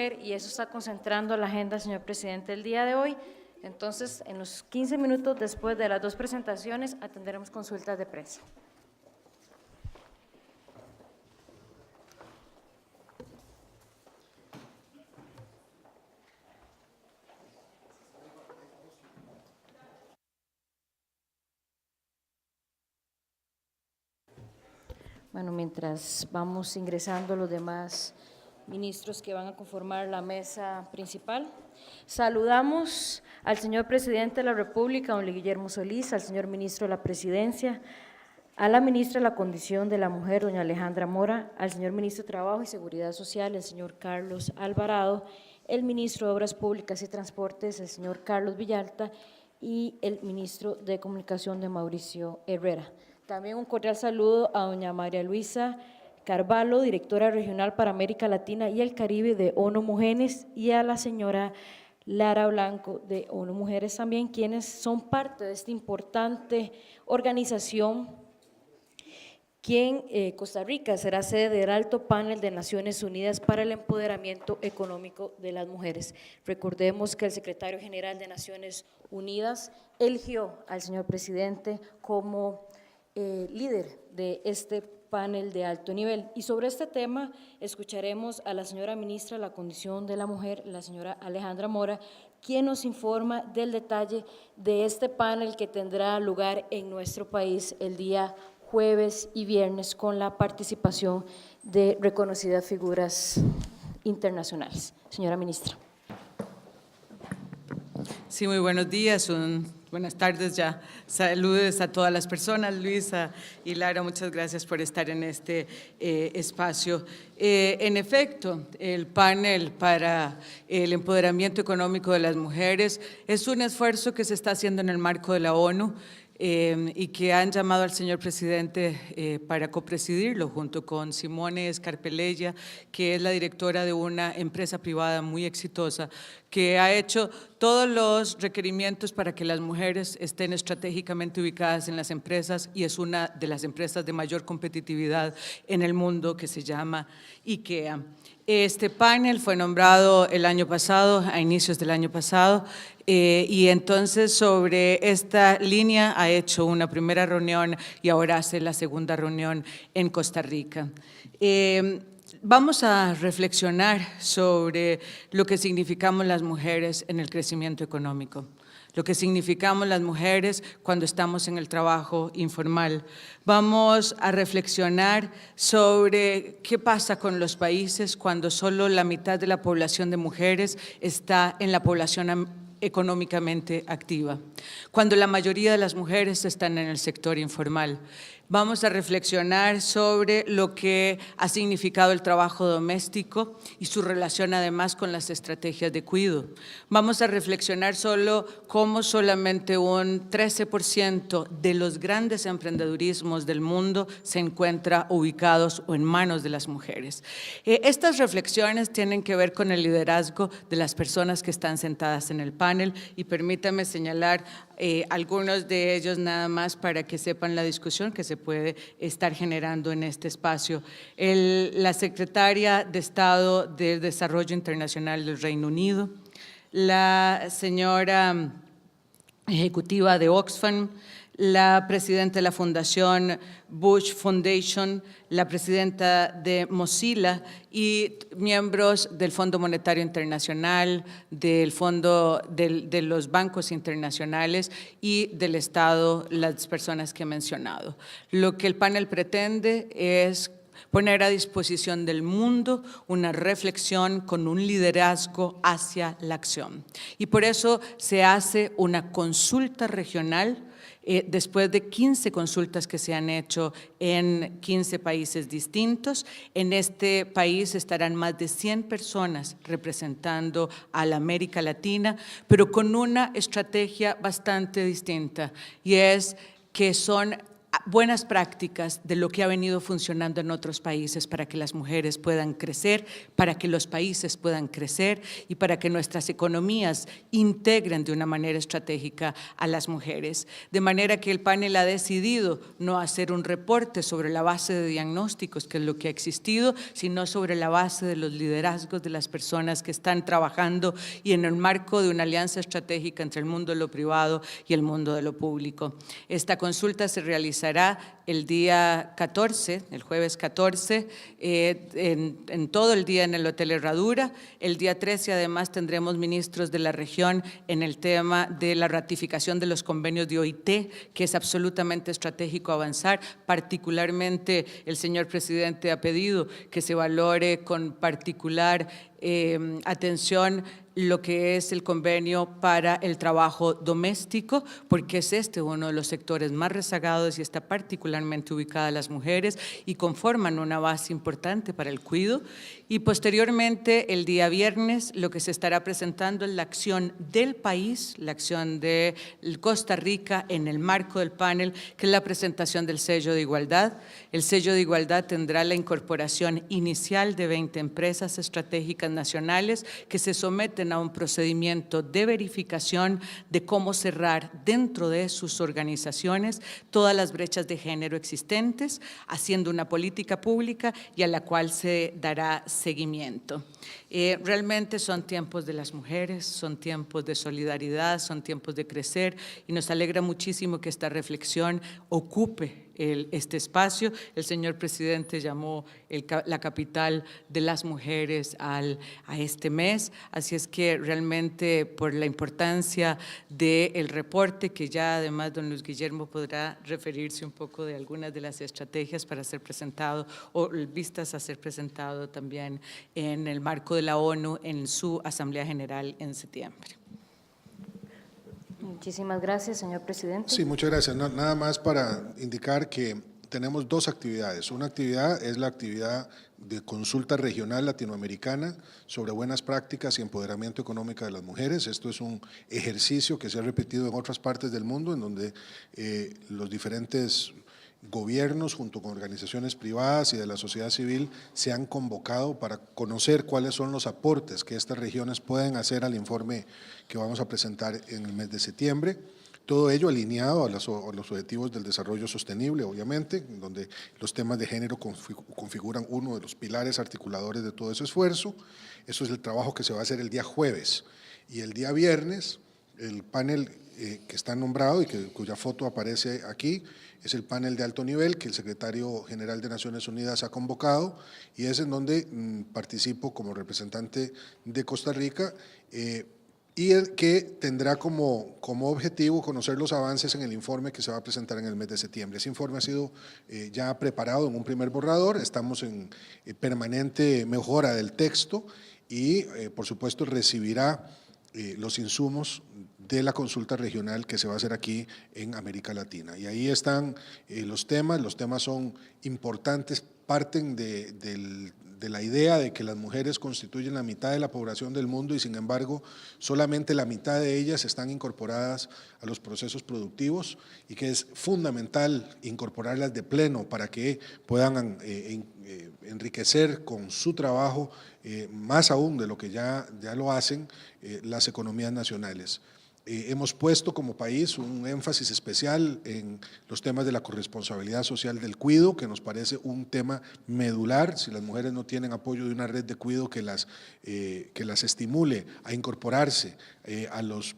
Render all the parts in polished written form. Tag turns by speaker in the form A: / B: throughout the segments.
A: Y eso está concentrando la agenda, señor presidente, el día de hoy. Entonces, en los 15 minutos después de las dos presentaciones, atenderemos consultas de prensa. Bueno, mientras vamos ingresando los demás ministros que van a conformar la mesa principal, saludamos al señor presidente de la República, don Guillermo Solís, al señor ministro de la Presidencia, a la ministra de la Condición de la Mujer, doña Alejandra Mora, al señor ministro de Trabajo y Seguridad Social, el señor Carlos Alvarado, el ministro de Obras Públicas y Transportes, el señor Carlos Villalta, y el ministro de Comunicación, de Mauricio Herrera. También un cordial saludo a doña María Luisa Carvalho, directora regional para América Latina y el Caribe de ONU Mujeres, y a la señora Lara Blanco de ONU Mujeres también, quienes son parte de esta importante organización, quien Costa Rica será sede del Alto Panel de Naciones Unidas para el Empoderamiento Económico de las Mujeres. Recordemos que el secretario general de Naciones Unidas eligió al señor presidente como líder de este panel de alto nivel. Y sobre este tema escucharemos a la señora ministra de la Condición de la Mujer, la señora Alejandra Mora, quien nos informa del detalle de este panel que tendrá lugar en nuestro país el día jueves y viernes con la participación de reconocidas figuras internacionales. Señora ministra.
B: Sí, muy buenos días, buenas tardes ya. Saludos a todas las personas, Luisa y Lara, muchas gracias por estar en este espacio. En efecto, el panel para el empoderamiento económico de las mujeres es un esfuerzo que se está haciendo en el marco de la ONU, y que han llamado al señor presidente para copresidirlo junto con Simone Scarpelleja, que es la directora de una empresa privada muy exitosa, que ha hecho todos los requerimientos para que las mujeres estén estratégicamente ubicadas en las empresas, y es una de las empresas de mayor competitividad en el mundo, que se llama IKEA. Este panel fue nombrado el año pasado, a inicios del año pasado, y entonces sobre esta línea ha hecho una primera reunión y ahora hace la segunda reunión en Costa Rica. Vamos a reflexionar sobre lo que significamos las mujeres en el crecimiento económico, lo que significamos las mujeres cuando estamos en el trabajo informal. Vamos a reflexionar sobre qué pasa con los países cuando solo la mitad de la población de mujeres está en la población económicamente activa, cuando la mayoría de las mujeres están en el sector informal. Vamos a reflexionar sobre lo que ha significado el trabajo doméstico y su relación además con las estrategias de cuidado. Vamos a reflexionar solo cómo solamente un 13% de los grandes emprendedurismos del mundo se encuentra ubicados o en manos de las mujeres. Estas reflexiones tienen que ver con el liderazgo de las personas que están sentadas en el panel, y permítame señalar algunos de ellos nada más para que sepan la discusión que se puede estar generando en este espacio. La secretaria de Estado de Desarrollo Internacional del Reino Unido, la señora ejecutiva de Oxfam, la presidenta de la Fundación Bush Foundation, la presidenta de Mozilla y miembros del Fondo Monetario Internacional, del Fondo de los bancos internacionales y del Estado, las personas que he mencionado. Lo que el panel pretende es poner a disposición del mundo una reflexión con un liderazgo hacia la acción. Y por eso se hace una consulta regional después de 15 consultas que se han hecho en 15 países distintos. En este país estarán más de 100 personas representando a la América Latina, pero con una estrategia bastante distinta, y es que son buenas prácticas de lo que ha venido funcionando en otros países para que las mujeres puedan crecer, para que los países puedan crecer y para que nuestras economías integren de una manera estratégica a las mujeres. De manera que el panel ha decidido no hacer un reporte sobre la base de diagnósticos, que es lo que ha existido, sino sobre la base de los liderazgos de las personas que están trabajando y en el marco de una alianza estratégica entre el mundo de lo privado y el mundo de lo público. Esta consulta se realizará el día 14, el jueves 14, en todo el día en el Hotel Herradura. El día 13 además tendremos ministros de la región en el tema de la ratificación de los convenios de OIT, que es absolutamente estratégico avanzar. Particularmente el señor presidente ha pedido que se valore con particular atención lo que es el convenio para el trabajo doméstico, porque es uno de los sectores más rezagados y está particularmente ubicada las mujeres y conforman una base importante para el cuidado. Y posteriormente, el día viernes, lo que se estará presentando es la acción del país, la acción de Costa Rica en el marco del panel, que es la presentación del sello de igualdad. El sello de igualdad tendrá la incorporación inicial de 20 empresas estratégicas nacionales que se someten a un procedimiento de verificación de cómo cerrar dentro de sus organizaciones todas las brechas de género existentes, haciendo una política pública y a la cual se dará seguimiento. Realmente son tiempos de las mujeres, son tiempos de solidaridad, son tiempos de crecer y nos alegra muchísimo que esta reflexión ocupe este espacio. El señor presidente llamó la capital de las mujeres a este mes, así es que realmente por la importancia del reporte, que ya además don Luis Guillermo podrá referirse un poco de algunas de las estrategias para ser presentado o vistas a ser presentado también en el marco de la ONU en su Asamblea General en septiembre.
A: Muchísimas gracias, señor presidente.
C: Sí, muchas gracias. Nada más para indicar que tenemos dos actividades. Una actividad es la actividad de consulta regional latinoamericana sobre buenas prácticas y empoderamiento económico de las mujeres. Esto es un ejercicio que se ha repetido en otras partes del mundo, en donde los diferentes gobiernos junto con organizaciones privadas y de la sociedad civil se han convocado para conocer cuáles son los aportes que estas regiones pueden hacer al informe que vamos a presentar en el mes de septiembre. Todo ello alineado a los objetivos del desarrollo sostenible, obviamente, donde los temas de género configuran uno de los pilares articuladores de todo ese esfuerzo. Eso es el trabajo que se va a hacer el día jueves. Y el día viernes, el panel que está nombrado y cuya foto aparece aquí, es el panel de alto nivel que el secretario general de Naciones Unidas ha convocado y es en donde participo como representante de Costa Rica y el que tendrá como objetivo conocer los avances en el informe que se va a presentar en el mes de septiembre. Ese informe ha sido ya preparado en un primer borrador, estamos en permanente mejora del texto y por supuesto recibirá los insumos de la consulta regional que se va a hacer aquí en América Latina. Y ahí están los temas son importantes, parten de la idea de que las mujeres constituyen la mitad de la población del mundo y sin embargo solamente la mitad de ellas están incorporadas a los procesos productivos y que es fundamental incorporarlas de pleno para que puedan enriquecer con su trabajo, más aún de lo que ya lo hacen, las economías nacionales. Hemos puesto como país un énfasis especial en los temas de la corresponsabilidad social del cuidado, que nos parece un tema medular. Si las mujeres no tienen apoyo de una red de cuidado que las estimule a incorporarse a los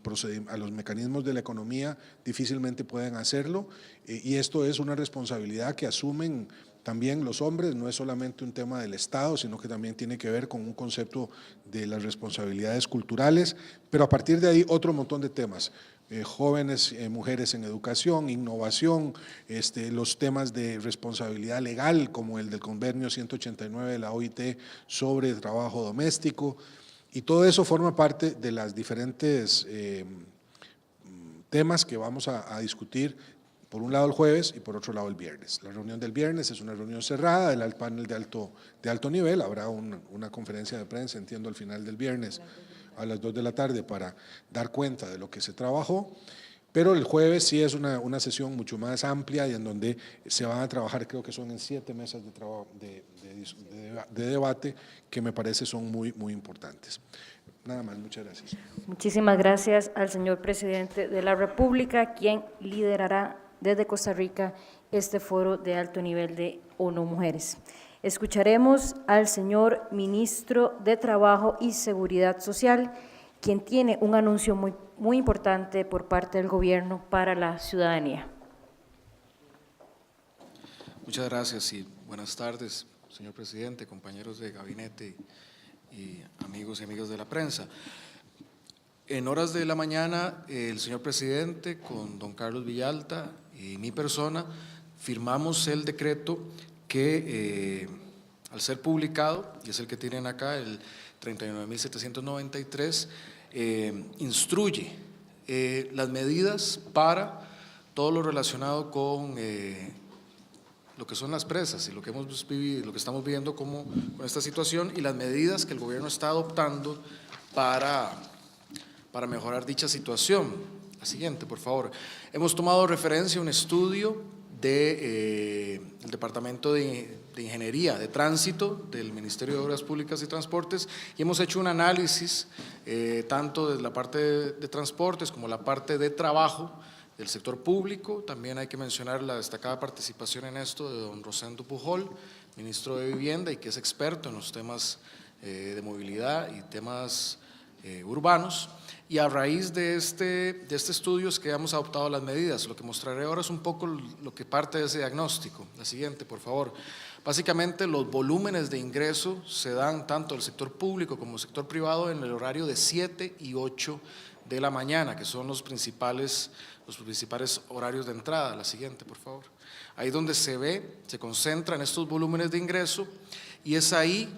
C: mecanismos de la economía, difícilmente pueden hacerlo. Y esto es una responsabilidad que asumen también los hombres, no es solamente un tema del Estado, sino que también tiene que ver con un concepto de las responsabilidades culturales, pero a partir de ahí otro montón de temas, jóvenes, mujeres en educación, innovación, los temas de responsabilidad legal como el del convenio 189 de la OIT sobre trabajo doméstico y todo eso forma parte de las diferentes temas que vamos a discutir por un lado el jueves y por otro lado el viernes. La reunión del viernes es una reunión cerrada del panel de alto nivel, habrá una conferencia de prensa, entiendo, al final del viernes a las 2 de la tarde para dar cuenta de lo que se trabajó. Pero el jueves sí es una sesión mucho más amplia y en donde se van a trabajar, creo que son en 7 mesas de, trabajo, de debate, que me parece son muy, muy importantes. Nada más, muchas gracias.
A: Muchísimas gracias al señor presidente de la República, quien liderará desde Costa Rica este foro de alto nivel de ONU Mujeres. Escucharemos al señor ministro de Trabajo y Seguridad Social, quien tiene un anuncio muy importante por parte del gobierno para la ciudadanía.
D: Muchas gracias y buenas tardes, señor presidente, compañeros de gabinete y amigos y amigas de la prensa. En horas de la mañana, el señor presidente, con don Carlos Villalta y mi persona, firmamos el decreto que, al ser publicado, y es el que tienen acá, el 39.793, instruye las medidas para todo lo relacionado con lo que son las presas y lo que hemos vivido, lo que estamos viviendo con esta situación y las medidas que el gobierno está adoptando para mejorar dicha situación. La siguiente, por favor. Hemos tomado referencia a un estudio del Departamento de Ingeniería de Tránsito del Ministerio de Obras Públicas y Transportes y hemos hecho un análisis tanto de la parte de transportes como la parte de trabajo del sector público. También hay que mencionar la destacada participación en esto de don Rosendo Pujol, ministro de Vivienda y que es experto en los temas de movilidad y temas urbanos. Y a raíz de este estudio es que hemos adoptado las medidas. Lo que mostraré ahora es un poco lo que parte de ese diagnóstico. La siguiente, por favor. Básicamente los volúmenes de ingreso se dan tanto del sector público como del sector privado en el horario de 7 y 8 de la mañana, que son los principales horarios de entrada. La siguiente, por favor. Ahí donde se concentran estos volúmenes de ingreso y es ahí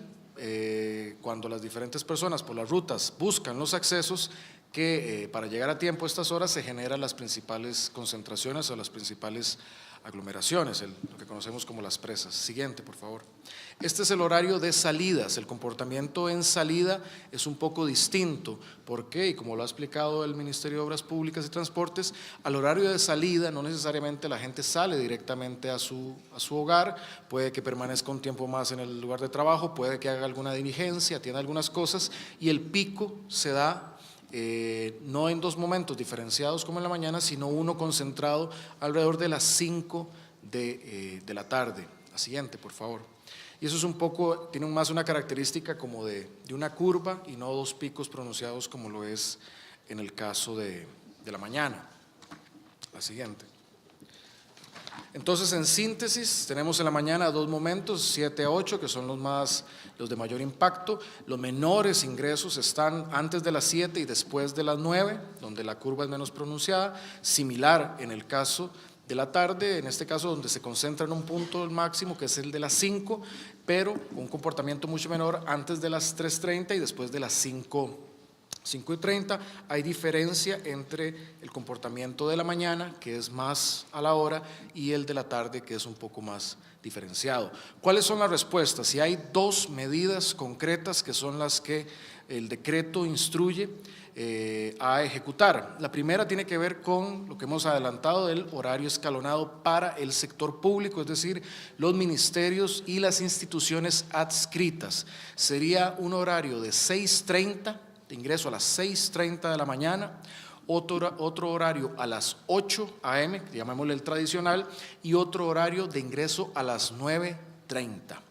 D: cuando las diferentes personas por las rutas buscan los accesos que para llegar a tiempo a estas horas se generan las principales concentraciones o las principales aglomeraciones, lo que conocemos como las presas. Siguiente, por favor. Este es el horario de salidas. El comportamiento en salida es un poco distinto. ¿Por qué? Y como lo ha explicado el Ministerio de Obras Públicas y Transportes, al horario de salida no necesariamente la gente sale directamente a su hogar, puede que permanezca un tiempo más en el lugar de trabajo, puede que haga alguna diligencia, atienda algunas cosas y el pico se da no en dos momentos diferenciados como en la mañana, sino uno concentrado alrededor de las 5 de la tarde. La siguiente, por favor. Y eso es un poco, tiene más una característica como de una curva y no dos picos pronunciados como lo es en el caso de la mañana. La siguiente. Entonces, en síntesis, tenemos en la mañana dos momentos, 7 a 8, que son los de mayor impacto. Los menores ingresos están antes de las 7 y después de las 9, donde la curva es menos pronunciada, similar en el caso de la tarde, en este caso donde se concentra en un punto máximo, que es el de las 5, pero un comportamiento mucho menor antes de las 3:30 y después de las 5:30, hay diferencia entre el comportamiento de la mañana, que es más a la hora, y el de la tarde, que es un poco más diferenciado. ¿Cuáles son las respuestas? Si hay dos medidas concretas que son las que el decreto instruye a ejecutar. La primera tiene que ver con lo que hemos adelantado del horario escalonado para el sector público, es decir, los ministerios y las instituciones adscritas. Sería un horario de 6:30, de ingreso a las 6:30 de la mañana, otro horario a las 8 a.m., llamémosle el tradicional, y otro horario de ingreso a las 9:30.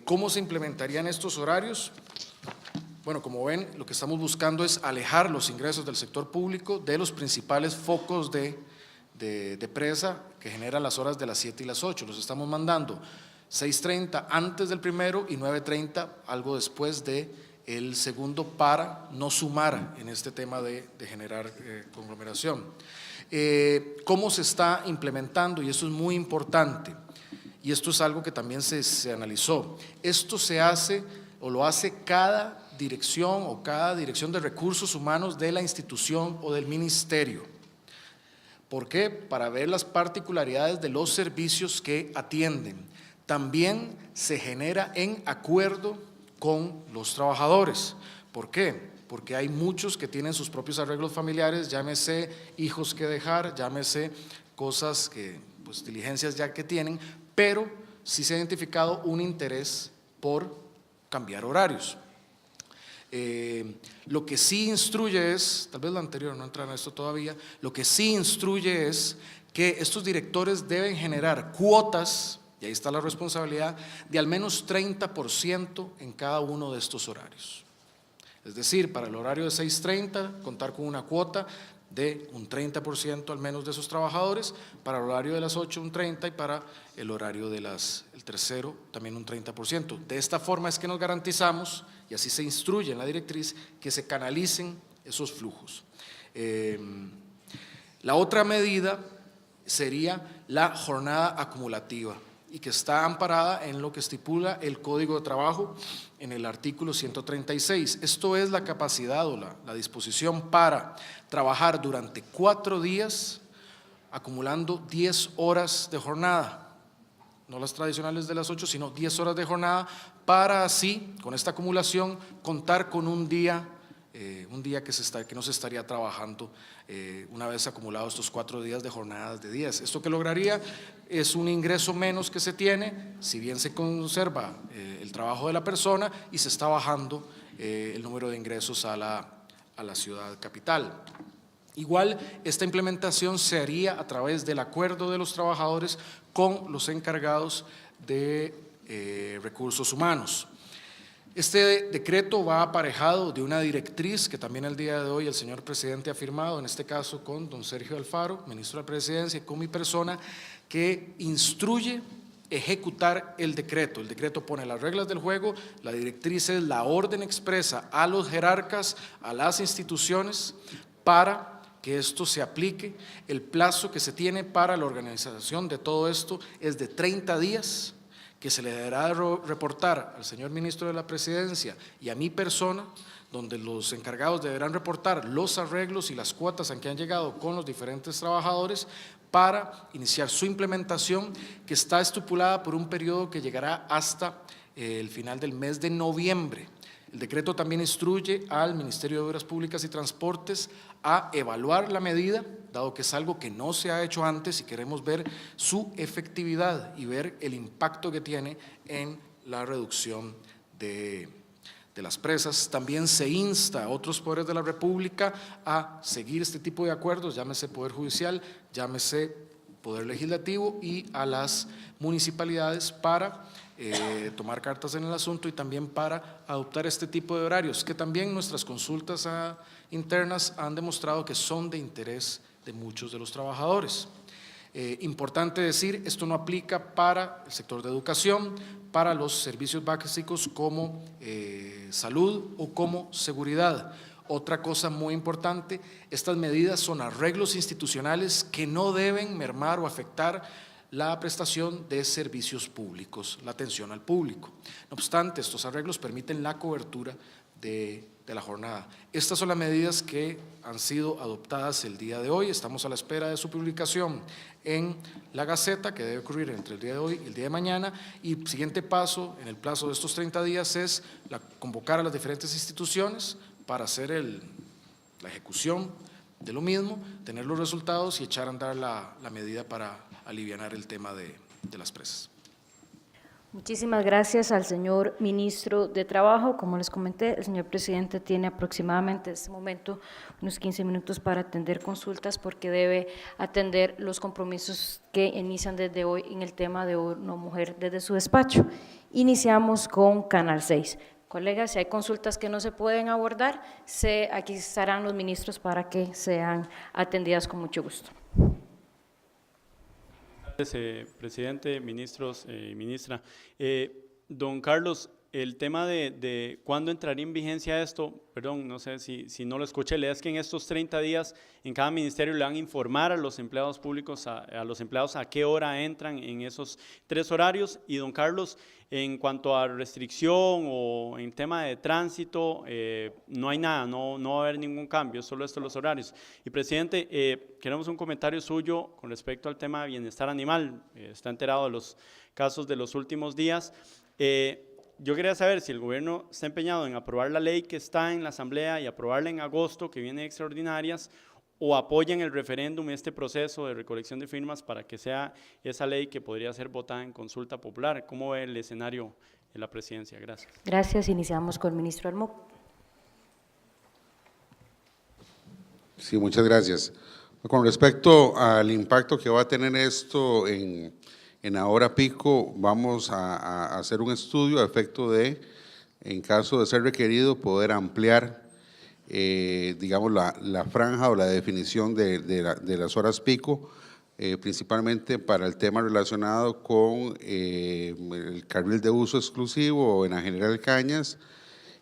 D: ¿Cómo se implementarían estos horarios? Bueno, como ven, lo que estamos buscando es alejar los ingresos del sector público de los principales focos de presa que generan las horas de las 7 y las 8. Los estamos mandando 6:30 antes del primero y 9:30 algo después del segundo para no sumar en este tema de generar conglomeración. ¿Cómo se está implementando? Y eso es muy importante. Y esto es algo que también se analizó. Esto se hace o lo hace cada dirección o cada dirección de recursos humanos de la institución o del ministerio. ¿Por qué? Para ver las particularidades de los servicios que atienden. También se genera en acuerdo con los trabajadores. ¿Por qué? Porque hay muchos que tienen sus propios arreglos familiares, llámese hijos que dejar, llámese cosas que, pues diligencias ya que tienen, pero sí se ha identificado un interés por cambiar horarios. Lo que sí instruye es, tal vez la anterior no entra en esto todavía, lo que sí instruye es que estos directores deben generar cuotas, y ahí está la responsabilidad, de al menos 30% en cada uno de estos horarios. Es decir, para el horario de 6:30, contar con una cuota de un 30% al menos de esos trabajadores, para el horario de las 8 un 30% y para el horario de el tercero también un 30%. De esta forma es que nos garantizamos, y así se instruye en la directriz, que se canalicen esos flujos. La otra medida sería la jornada acumulativa, y que está amparada en lo que estipula el Código de Trabajo en el artículo 136. Esto es la capacidad o la disposición para trabajar durante 4 días acumulando 10 horas de jornada, no las tradicionales de las 8, sino 10 horas de jornada, para así, con esta acumulación, contar con un día que no se estaría trabajando una vez acumulados estos 4 días de jornadas de 10. Esto que lograría es un ingreso menos que se tiene, si bien se conserva el trabajo de la persona y se está bajando el número de ingresos a la ciudad capital. Igual, esta implementación se haría a través del acuerdo de los trabajadores con los encargados de recursos humanos. Este decreto va aparejado de una directriz que también el día de hoy el señor presidente ha firmado, en este caso con don Sergio Alfaro, ministro de la Presidencia, y con mi persona, que instruye ejecutar el decreto. El decreto pone las reglas del juego, la directriz es la orden expresa a los jerarcas, a las instituciones, para que esto se aplique. El plazo que se tiene para la organización de todo esto es de 30 días, que se le deberá reportar al señor ministro de la Presidencia y a mi persona, donde los encargados deberán reportar los arreglos y las cuotas a que han llegado con los diferentes trabajadores para iniciar su implementación, que está estipulada por un periodo que llegará hasta el final del mes de noviembre. El decreto también instruye al Ministerio de Obras Públicas y Transportes a evaluar la medida, dado que es algo que no se ha hecho antes y queremos ver su efectividad y ver el impacto que tiene en la reducción de las presas. También se insta a otros poderes de la República a seguir este tipo de acuerdos, llámese Poder Judicial, llámese Poder Legislativo, y a las municipalidades para tomar cartas en el asunto y también para adoptar este tipo de horarios, que también nuestras consultas internas han demostrado que son de interés de muchos de los trabajadores. Importante decir, esto no aplica para el sector de educación, para los servicios básicos como salud o como seguridad. Otra cosa muy importante, estas medidas son arreglos institucionales que no deben mermar o afectar la prestación de servicios públicos, la atención al público. No obstante, estos arreglos permiten la cobertura de la jornada. Estas son las medidas que han sido adoptadas el día de hoy. Estamos a la espera de su publicación en la Gaceta, que debe ocurrir entre el día de hoy y el día de mañana, y el siguiente paso, en el plazo de estos 30 días, es convocar a las diferentes instituciones para hacer la ejecución de lo mismo, tener los resultados y echar a andar la medida para alivianar el tema de las presas.
A: Muchísimas gracias al señor ministro de Trabajo. Como les comenté, el señor presidente tiene aproximadamente en este momento unos 15 minutos para atender consultas, porque debe atender los compromisos que inician desde hoy en el tema de una mujer desde su despacho. Iniciamos con Canal 6. Colegas, si hay consultas que no se pueden abordar, aquí estarán los ministros para que sean atendidas con mucho gusto.
E: Presidente, ministros y ministra. Don Carlos, el tema de cuándo entraría en vigencia esto, perdón, no sé si no lo escuché, le es que en estos 30 días en cada ministerio le van a informar a los empleados públicos, a los empleados a qué hora entran en esos 3 horarios. Y don Carlos, en cuanto a restricción o en tema de tránsito, no hay nada, no va a haber ningún cambio, solo esto los horarios. Y presidente, queremos un comentario suyo con respecto al tema de bienestar animal. Está enterado de los casos de los últimos días. yo quería saber si el gobierno está empeñado en aprobar la ley que está en la Asamblea y aprobarla en agosto, que viene de extraordinarias, o apoyan el referéndum, este proceso de recolección de firmas para que sea esa ley que podría ser votada en consulta popular. ¿Cómo ve el escenario en la presidencia? Gracias.
A: Gracias. Iniciamos con el ministro Almog.
F: Sí, muchas gracias. Con respecto al impacto que va a tener esto en la hora pico, vamos a hacer un estudio a efecto de, en caso de ser requerido, poder ampliar, digamos, la franja o la definición de las horas pico, principalmente para el tema relacionado con el carril de uso exclusivo en la General Cañas.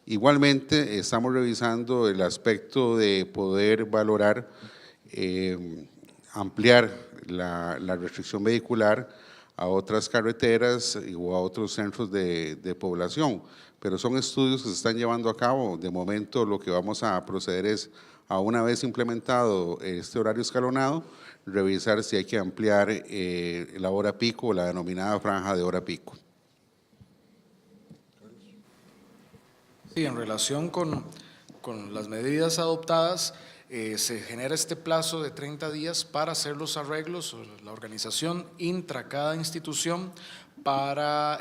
F: Igualmente, estamos revisando el aspecto de poder valorar ampliar la restricción vehicular a otras carreteras o a otros centros de población, pero son estudios que se están llevando a cabo. De momento, lo que vamos a proceder es, a una vez implementado este horario escalonado, revisar si hay que ampliar la hora pico o la denominada franja de hora pico.
D: Sí, en relación con las medidas adoptadas, se genera este plazo de 30 días para hacer los arreglos, la organización intra cada institución para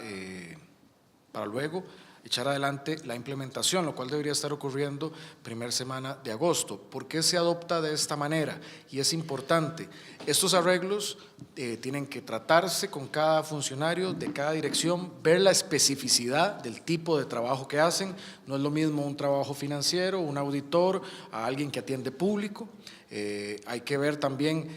D: luego echar adelante la implementación, lo cual debería estar ocurriendo primera semana de agosto. ¿Por qué se adopta de esta manera? Y es importante, estos arreglos tienen que tratarse con cada funcionario de cada dirección, ver la especificidad del tipo de trabajo que hacen. No es lo mismo un trabajo financiero, un auditor, a alguien que atiende público. Hay que ver también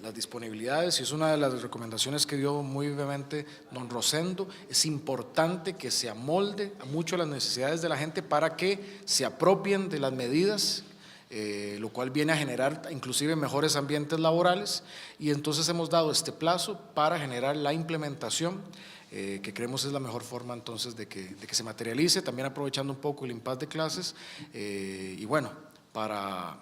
D: las disponibilidades, y es una de las recomendaciones que dio muy brevemente don Rosendo. Es importante que se amolde mucho a las necesidades de la gente para que se apropien de las medidas, lo cual viene a generar inclusive mejores ambientes laborales, y entonces hemos dado este plazo para generar la implementación, que creemos es la mejor forma entonces de que se materialice, también aprovechando un poco el impasse de clases, y bueno, para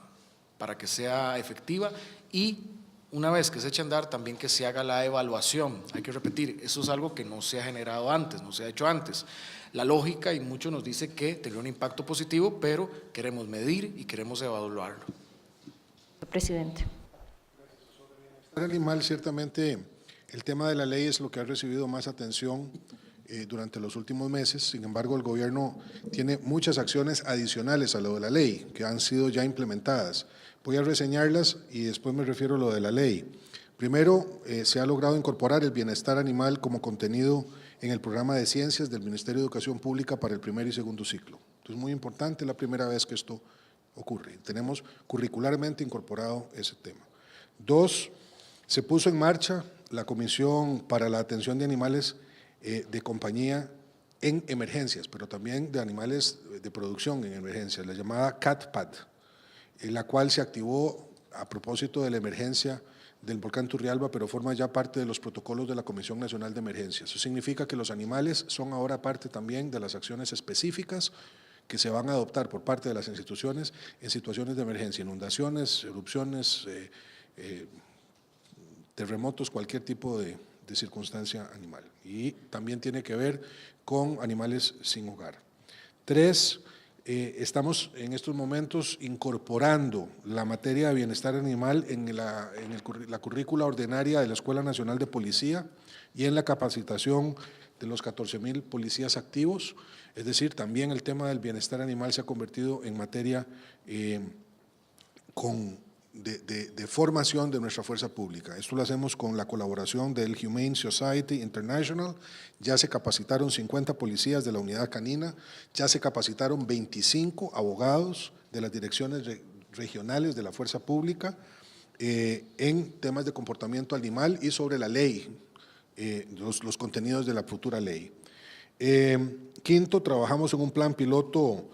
D: que sea efectiva, y una vez que se eche a andar, también que se haga la evaluación. Hay que repetir, eso es algo que no se ha generado antes, no se ha hecho antes. La lógica, y mucho nos dice que tendría un impacto positivo, pero queremos medir y queremos evaluarlo.
A: Presidente.
C: El animal, ciertamente, el tema de la ley es lo que ha recibido más atención durante los últimos meses. Sin embargo, el gobierno tiene muchas acciones adicionales a lo de la ley que han sido ya implementadas. Voy a reseñarlas y después me refiero a lo de la ley. Primero, se ha logrado incorporar el bienestar animal como contenido en el programa de ciencias del Ministerio de Educación Pública para el primer y segundo ciclo. Entonces, muy importante, la primera vez que esto ocurre. Tenemos curricularmente incorporado ese tema. Dos, se puso en marcha la Comisión para la Atención de Animales de Compañía en emergencias, pero también de animales de producción en emergencias, la llamada CATPAD, en la cual se activó a propósito de la emergencia del volcán Turrialba, pero forma ya parte de los protocolos de la Comisión Nacional de Emergencias. Eso significa que los animales son ahora parte también de las acciones específicas que se van a adoptar por parte de las instituciones en situaciones de emergencia, inundaciones, erupciones, terremotos, cualquier tipo de circunstancia animal. Y también tiene que ver con animales sin hogar. Tres, estamos en estos momentos incorporando la materia de bienestar animal en la currícula ordinaria de la Escuela Nacional de Policía y en la capacitación de los 14,000 policías activos. Es decir, también el tema del bienestar animal se ha convertido en materia de formación de nuestra fuerza pública. Esto lo hacemos con la colaboración del Humane Society International. Ya se capacitaron 50 policías de la unidad canina, ya se capacitaron 25 abogados de las direcciones regionales de la fuerza pública en temas de comportamiento animal y sobre la ley, los contenidos de la futura ley. Quinto, trabajamos en un plan piloto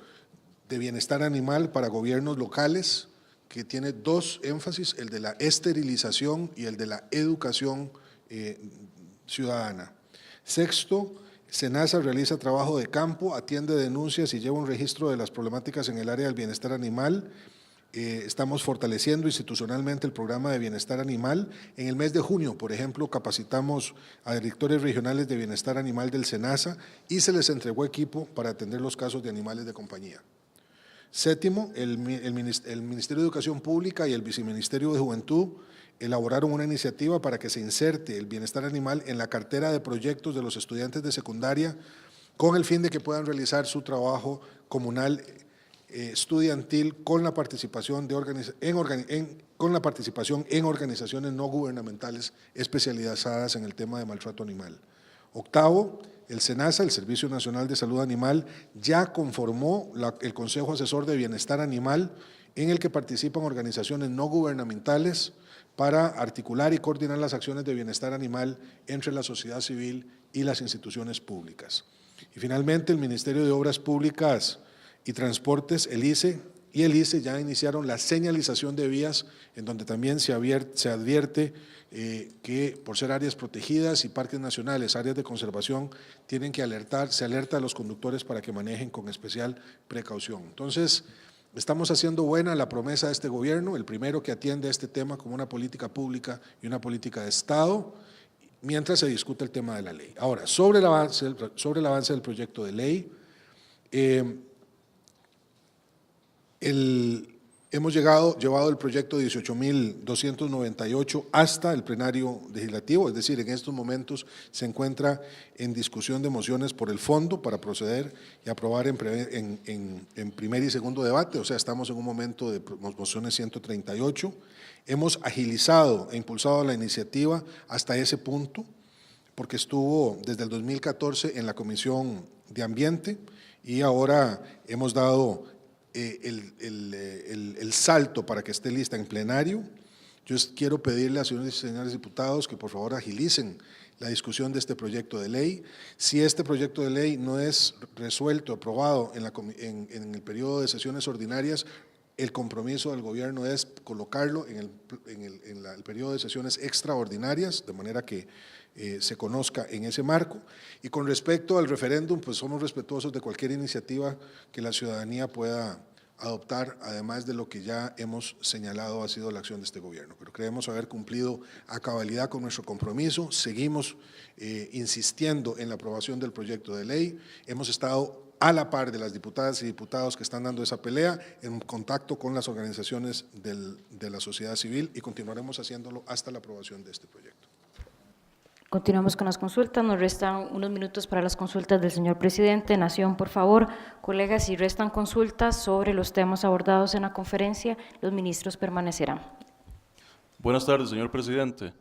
C: de bienestar animal para gobiernos locales, que tiene dos énfasis, el de la esterilización y el de la educación ciudadana. Sexto, SENASA realiza trabajo de campo, atiende denuncias y lleva un registro de las problemáticas en el área del bienestar animal Estamos fortaleciendo institucionalmente el programa de bienestar animal. En el mes de junio, por ejemplo, capacitamos a directores regionales de bienestar animal del SENASA y se les entregó equipo para atender los casos de animales de compañía. Séptimo, el Ministerio de Educación Pública y el Viceministerio de Juventud elaboraron una iniciativa para que se inserte el bienestar animal en la cartera de proyectos de los estudiantes de secundaria con el fin de que puedan realizar su trabajo comunal estudiantil con la participación en organizaciones no gubernamentales especializadas en el tema de maltrato animal. Octavo, el SENASA, el Servicio Nacional de Salud Animal, ya conformó el Consejo Asesor de Bienestar Animal, en el que participan organizaciones no gubernamentales para articular y coordinar las acciones de bienestar animal entre la sociedad civil y las instituciones públicas. Y finalmente, el Ministerio de Obras Públicas y Transportes, el ICE y el ICE ya iniciaron la señalización de vías, en donde también se advierte que por ser áreas protegidas y parques nacionales, áreas de conservación, tienen que se alerta a los conductores para que manejen con especial precaución. Entonces, estamos haciendo buena la promesa de este gobierno, el primero que atiende este tema como una política pública y una política de Estado, mientras se discute el tema de la ley. Ahora, sobre el avance del proyecto de ley, hemos llevado el proyecto 18.298 hasta el plenario legislativo, es decir, en estos momentos se encuentra en discusión de mociones por el fondo para proceder y aprobar en primer y segundo debate, o sea, estamos en un momento de mociones 138. Hemos agilizado e impulsado la iniciativa hasta ese punto, porque estuvo desde el 2014 en la Comisión de Ambiente y ahora hemos dado el salto para que esté lista en plenario. Yo quiero pedirle a señores y señores diputados que por favor agilicen la discusión de este proyecto de ley. Si este proyecto de ley no es resuelto, aprobado en el periodo de sesiones ordinarias, el compromiso del gobierno es colocarlo en el periodo de sesiones extraordinarias, de manera que se conozca en ese marco. Y con respecto al referéndum, pues somos respetuosos de cualquier iniciativa que la ciudadanía pueda adoptar, además de lo que ya hemos señalado ha sido la acción de este gobierno. Pero creemos haber cumplido a cabalidad con nuestro compromiso, seguimos insistiendo en la aprobación del proyecto de ley, hemos estado a la par de las diputadas y diputados que están dando esa pelea, en contacto con las organizaciones de la sociedad civil y continuaremos haciéndolo hasta la aprobación de este proyecto.
A: Continuamos con las consultas. Nos restan unos minutos para las consultas del señor presidente. Nación, por favor. Colegas, si restan consultas sobre los temas abordados en la conferencia, los ministros permanecerán.
G: Buenas tardes, señor presidente.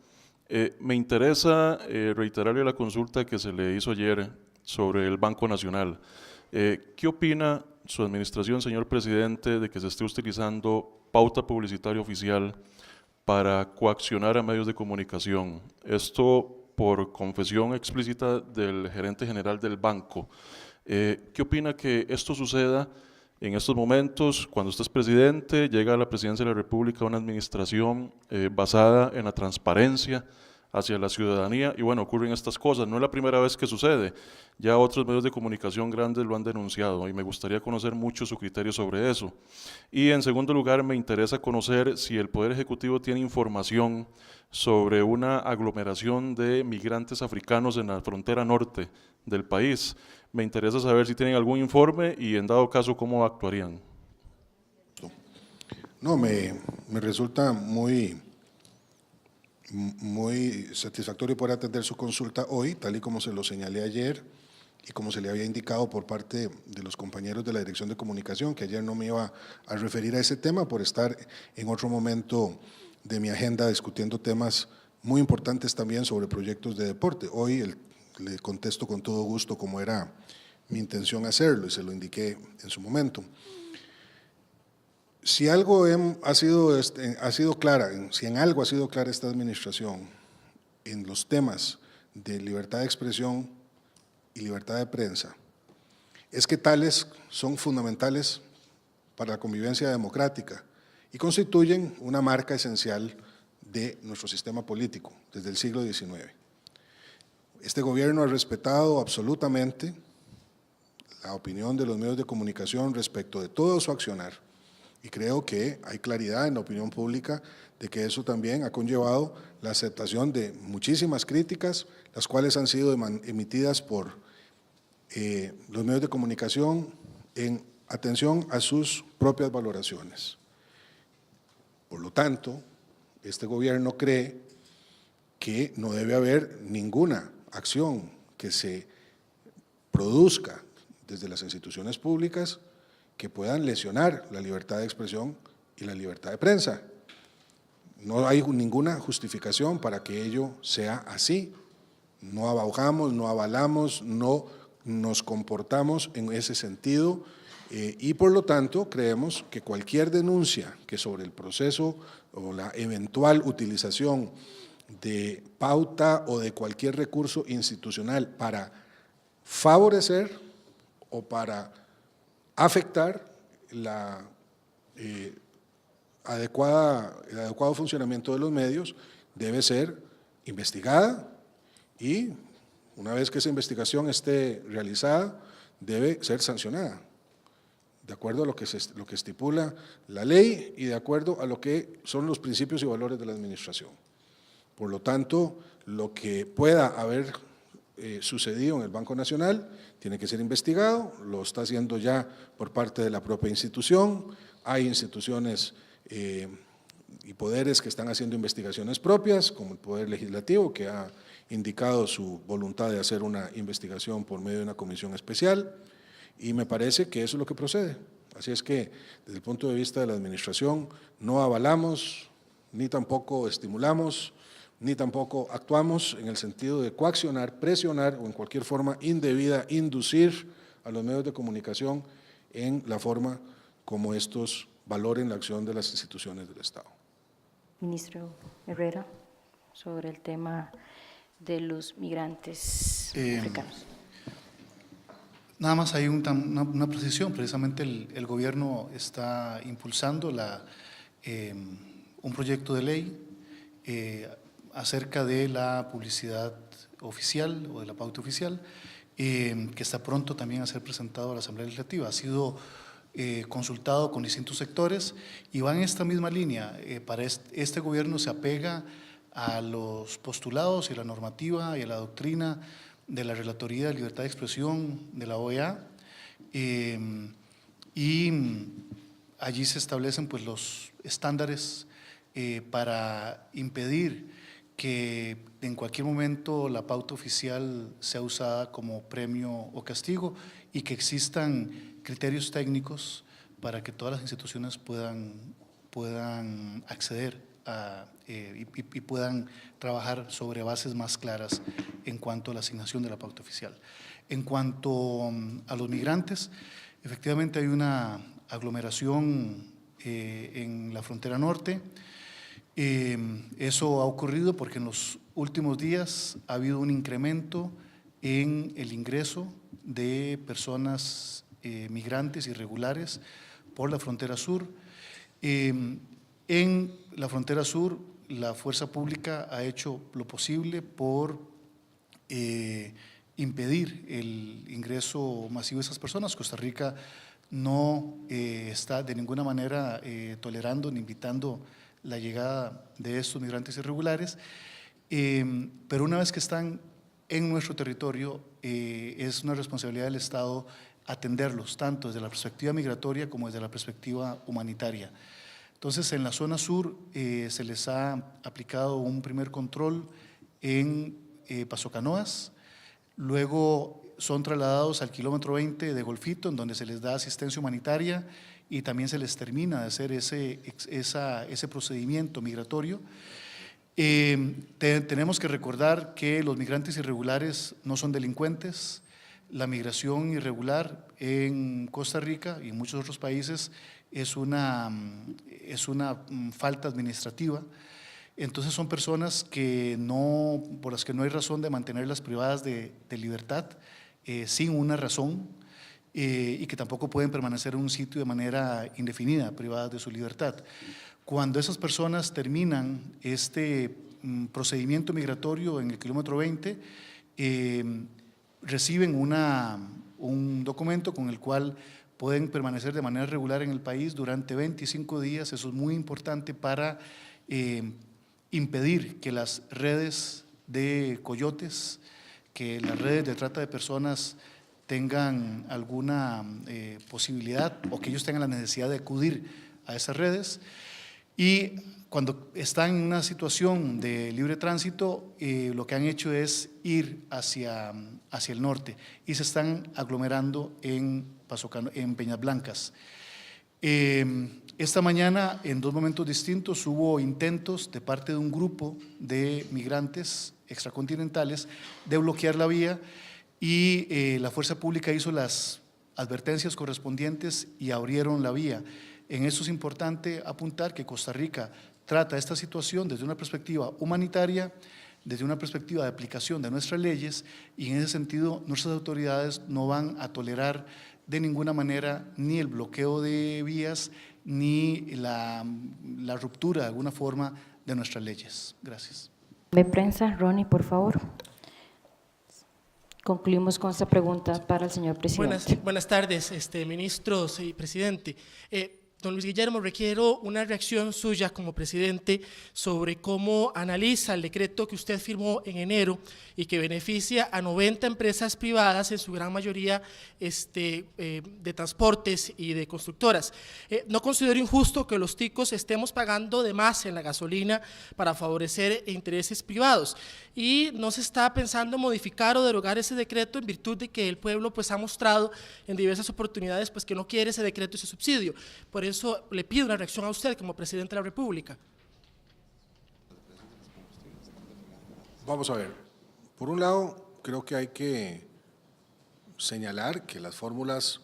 G: Me interesa reiterarle la consulta que se le hizo ayer sobre el Banco Nacional. ¿Qué opina su administración, señor presidente, de que se esté utilizando pauta publicitaria oficial para coaccionar a medios de comunicación? Esto por confesión explícita del gerente general del banco. ¿Qué opina que esto suceda en estos momentos, cuando usted es presidente, llega a la presidencia de la República una administración basada en la transparencia hacia la ciudadanía y bueno, ocurren estas cosas? No es la primera vez que sucede, ya otros medios de comunicación grandes lo han denunciado y me gustaría conocer mucho su criterio sobre eso. Y en segundo lugar, me interesa conocer si el Poder Ejecutivo tiene información sobre una aglomeración de migrantes africanos en la frontera norte del país. Me interesa saber si tienen algún informe y en dado caso, ¿cómo actuarían?
C: No, me resulta muy satisfactorio poder atender su consulta hoy, tal y como se lo señalé ayer y como se le había indicado por parte de los compañeros de la Dirección de Comunicación, que ayer no me iba a referir a ese tema por estar en otro momento de mi agenda discutiendo temas muy importantes también sobre proyectos de deporte. Hoy le contesto con todo gusto como era mi intención hacerlo y se lo indiqué en su momento. Si algo ha sido clara, si en algo ha sido clara esta administración en los temas de libertad de expresión y libertad de prensa, es que tales son fundamentales para la convivencia democrática y constituyen una marca esencial de nuestro sistema político desde el siglo XIX. Este gobierno ha respetado absolutamente la opinión de los medios de comunicación respecto de todo su accionar Y creo que hay claridad en la opinión pública de que eso también ha conllevado la aceptación de muchísimas críticas, las cuales han sido emitidas por los medios de comunicación en atención a sus propias valoraciones. Por lo tanto, este gobierno cree que no debe haber ninguna acción que se produzca desde las instituciones públicas que puedan lesionar la libertad de expresión y la libertad de prensa. No hay ninguna justificación para que ello sea así. No abajamos, no avalamos, no nos comportamos en ese sentido y por lo tanto creemos que cualquier denuncia que sobre el proceso o la eventual utilización de pauta o de cualquier recurso institucional para favorecer o para afectar el adecuado funcionamiento de los medios debe ser investigada y una vez que esa investigación esté realizada debe ser sancionada de acuerdo a lo que estipula la ley y de acuerdo a lo que son los principios y valores de la administración. Por lo tanto, lo que pueda haber sucedido en el Banco Nacional tiene que ser investigado, lo está haciendo ya por parte de la propia institución, hay instituciones y poderes que están haciendo investigaciones propias, como el Poder Legislativo, que ha indicado su voluntad de hacer una investigación por medio de una comisión especial, y me parece que eso es lo que procede. Así es que, desde el punto de vista de la administración, no avalamos, ni tampoco estimulamos, ni tampoco actuamos en el sentido de coaccionar, presionar o en cualquier forma indebida, inducir a los medios de comunicación en la forma como estos valoren la acción de las instituciones del Estado. Ministro
A: Herrera, sobre el tema de los migrantes africanos.
H: Nada más hay una precisión, precisamente el gobierno está impulsando un proyecto de ley acerca de la publicidad oficial o de la pauta oficial, que está pronto también a ser presentado a la Asamblea Legislativa. Ha sido consultado con distintos sectores y va en esta misma línea. Para este gobierno se apega a los postulados y la normativa y a la doctrina de la Relatoría de Libertad de Expresión de la OEA y allí se establecen pues los estándares para impedir que en cualquier momento la pauta oficial sea usada como premio o castigo y que existan criterios técnicos para que todas las instituciones puedan acceder y puedan trabajar sobre bases más claras en cuanto a la asignación de la pauta oficial. En cuanto a los migrantes, efectivamente hay una aglomeración en la frontera norte. Eso ha ocurrido porque en los últimos días ha habido un incremento en el ingreso de personas migrantes irregulares por la frontera sur. En la frontera sur, la fuerza pública ha hecho lo posible por impedir el ingreso masivo de esas personas. Costa Rica no está de ninguna manera tolerando ni invitando la llegada de estos migrantes irregulares, pero una vez que están en nuestro territorio, es una responsabilidad del Estado atenderlos, tanto desde la perspectiva migratoria como desde la perspectiva humanitaria. Entonces, en la zona sur se les ha aplicado un primer control en Paso Canoas, luego son trasladados al kilómetro 20 de Golfito, en donde se les da asistencia humanitaria y también se les termina de hacer ese procedimiento migratorio. Tenemos que recordar que los migrantes irregulares no son delincuentes. La migración irregular en Costa Rica y en muchos otros países es una falta administrativa. Entonces son personas por las que no hay razón de mantenerlas privadas de libertad sin una razón y que tampoco pueden permanecer en un sitio de manera indefinida, privadas de su libertad. Cuando esas personas terminan este procedimiento migratorio en el kilómetro 20, reciben un documento con el cual pueden permanecer de manera regular en el país durante 25 días. Eso es muy importante para impedir que las redes de coyotes, que las redes de trata de personas tengan alguna posibilidad o que ellos tengan la necesidad de acudir a esas redes. Y cuando están en una situación de libre tránsito, lo que han hecho es ir hacia el norte y se están aglomerando en Peñas Blancas. Esta mañana, en 2 momentos distintos, hubo intentos de parte de un grupo de migrantes extracontinentales de bloquear la vía y la fuerza pública hizo las advertencias correspondientes y abrieron la vía. En eso es importante apuntar que Costa Rica trata esta situación desde una perspectiva humanitaria, desde una perspectiva de aplicación de nuestras leyes, y en ese sentido nuestras autoridades no van a tolerar de ninguna manera ni el bloqueo de vías ni la ruptura de alguna forma de nuestras leyes. Gracias.
A: De prensa, Ronnie, por favor. Concluimos con esta pregunta para el señor presidente.
I: Buenas tardes, ministros y presidente. Don Luis Guillermo, requiero una reacción suya como presidente sobre cómo analiza el decreto que usted firmó en enero y que beneficia a 90 empresas privadas, en su gran mayoría de transportes y de constructoras. No considero injusto que los ticos estemos pagando de más en la gasolina para favorecer intereses privados, y no se está pensando modificar o derogar ese decreto en virtud de que el pueblo pues ha mostrado en diversas oportunidades pues que no quiere ese decreto, ese subsidio. Por eso le pido una reacción a usted como presidente de la República.
C: Vamos a ver. Por un lado, creo que hay que señalar que las fórmulas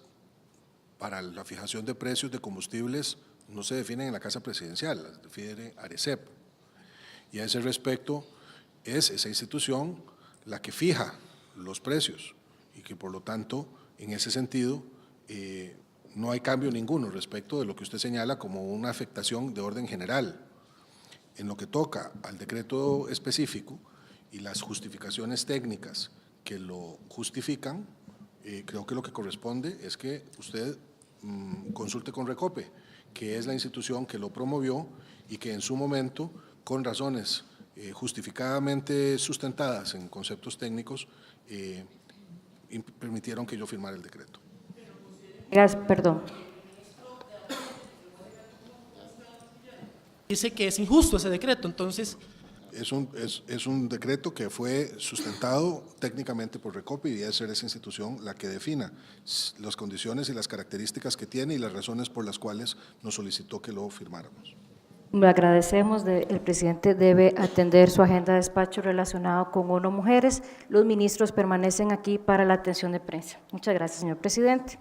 C: para la fijación de precios de combustibles no se definen en la Casa Presidencial, las define ARECEP. Y a ese respecto es esa institución la que fija los precios y que por lo tanto, en ese sentido, no hay cambio ninguno respecto de lo que usted señala como una afectación de orden general. En lo que toca al decreto específico y las justificaciones técnicas que lo justifican, creo que lo que corresponde es que usted consulte con Recope, que es la institución que lo promovió y que en su momento, con razones justificadamente sustentadas en conceptos técnicos, permitieron que yo firmara el decreto.
A: Gracias, perdón.
I: Dice que es injusto ese decreto, entonces…
C: Es un decreto que fue sustentado técnicamente por Recope y debe ser esa institución la que defina las condiciones y las características que tiene y las razones por las cuales nos solicitó que lo firmáramos.
A: Le agradecemos. El presidente debe atender su agenda de despacho relacionado con ONU Mujeres. Los ministros permanecen aquí para la atención de prensa. Muchas gracias, señor presidente.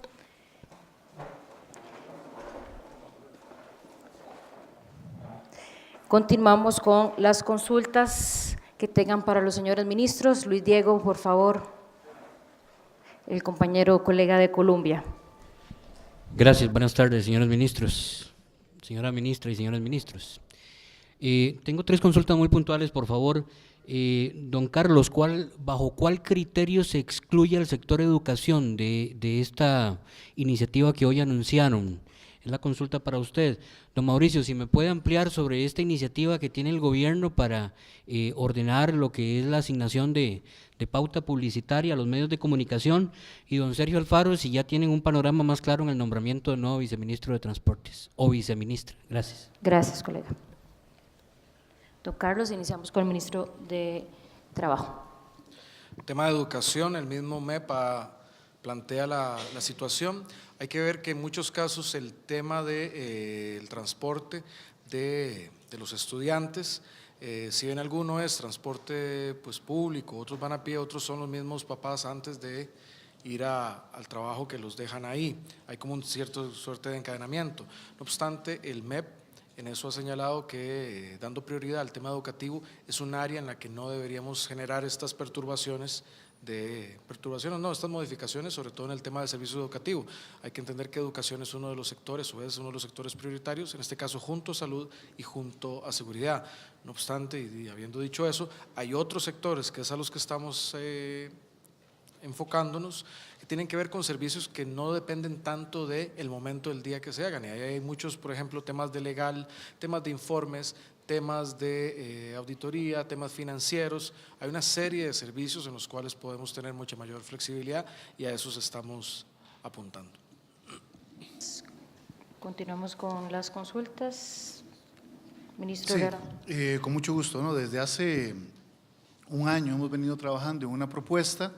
A: Continuamos con las consultas que tengan para los señores ministros. Luis Diego, por favor, el compañero colega de Colombia.
J: Gracias, buenas tardes, señores ministros, señora ministra y señores ministros. Tengo 3 consultas muy puntuales, por favor. Don Carlos, ¿bajo cuál criterio se excluye al sector educación de esta iniciativa que hoy anunciaron? Es la consulta para usted. Don Mauricio, si me puede ampliar sobre esta iniciativa que tiene el gobierno para ordenar lo que es la asignación de pauta publicitaria a los medios de comunicación. Y don Sergio Alfaro, si ya tienen un panorama más claro en el nombramiento del nuevo viceministro de Transportes o viceministra. Gracias.
A: Gracias, colega. Don Carlos, iniciamos con el ministro de Trabajo.
D: Tema de educación, el mismo MEPA plantea la situación. Hay que ver que en muchos casos el tema del transporte de los estudiantes, si bien alguno es transporte pues, público, otros van a pie, otros son los mismos papás antes de ir al trabajo que los dejan ahí. Hay como un cierto suerte de encadenamiento. No obstante, el MEP en eso ha señalado que dando prioridad al tema educativo es un área en la que no deberíamos generar estas estas modificaciones, sobre todo en el tema del servicio educativo. Hay que entender que educación es uno de los sectores, o es uno de los sectores prioritarios, en este caso junto a salud y junto a seguridad. No obstante, y habiendo dicho eso, hay otros sectores que es a los que estamos enfocándonos, que tienen que ver con servicios que no dependen tanto del momento del día que se hagan. Y ahí hay muchos, por ejemplo, temas de legal, temas de informes, temas de auditoría, temas financieros. Hay una serie de servicios en los cuales podemos tener mucha mayor flexibilidad y a esos estamos apuntando.
A: Continuamos con las consultas. Ministro
H: Sí,
A: Herrera.
H: con mucho gusto, ¿no? Desde hace un año hemos venido trabajando en una propuesta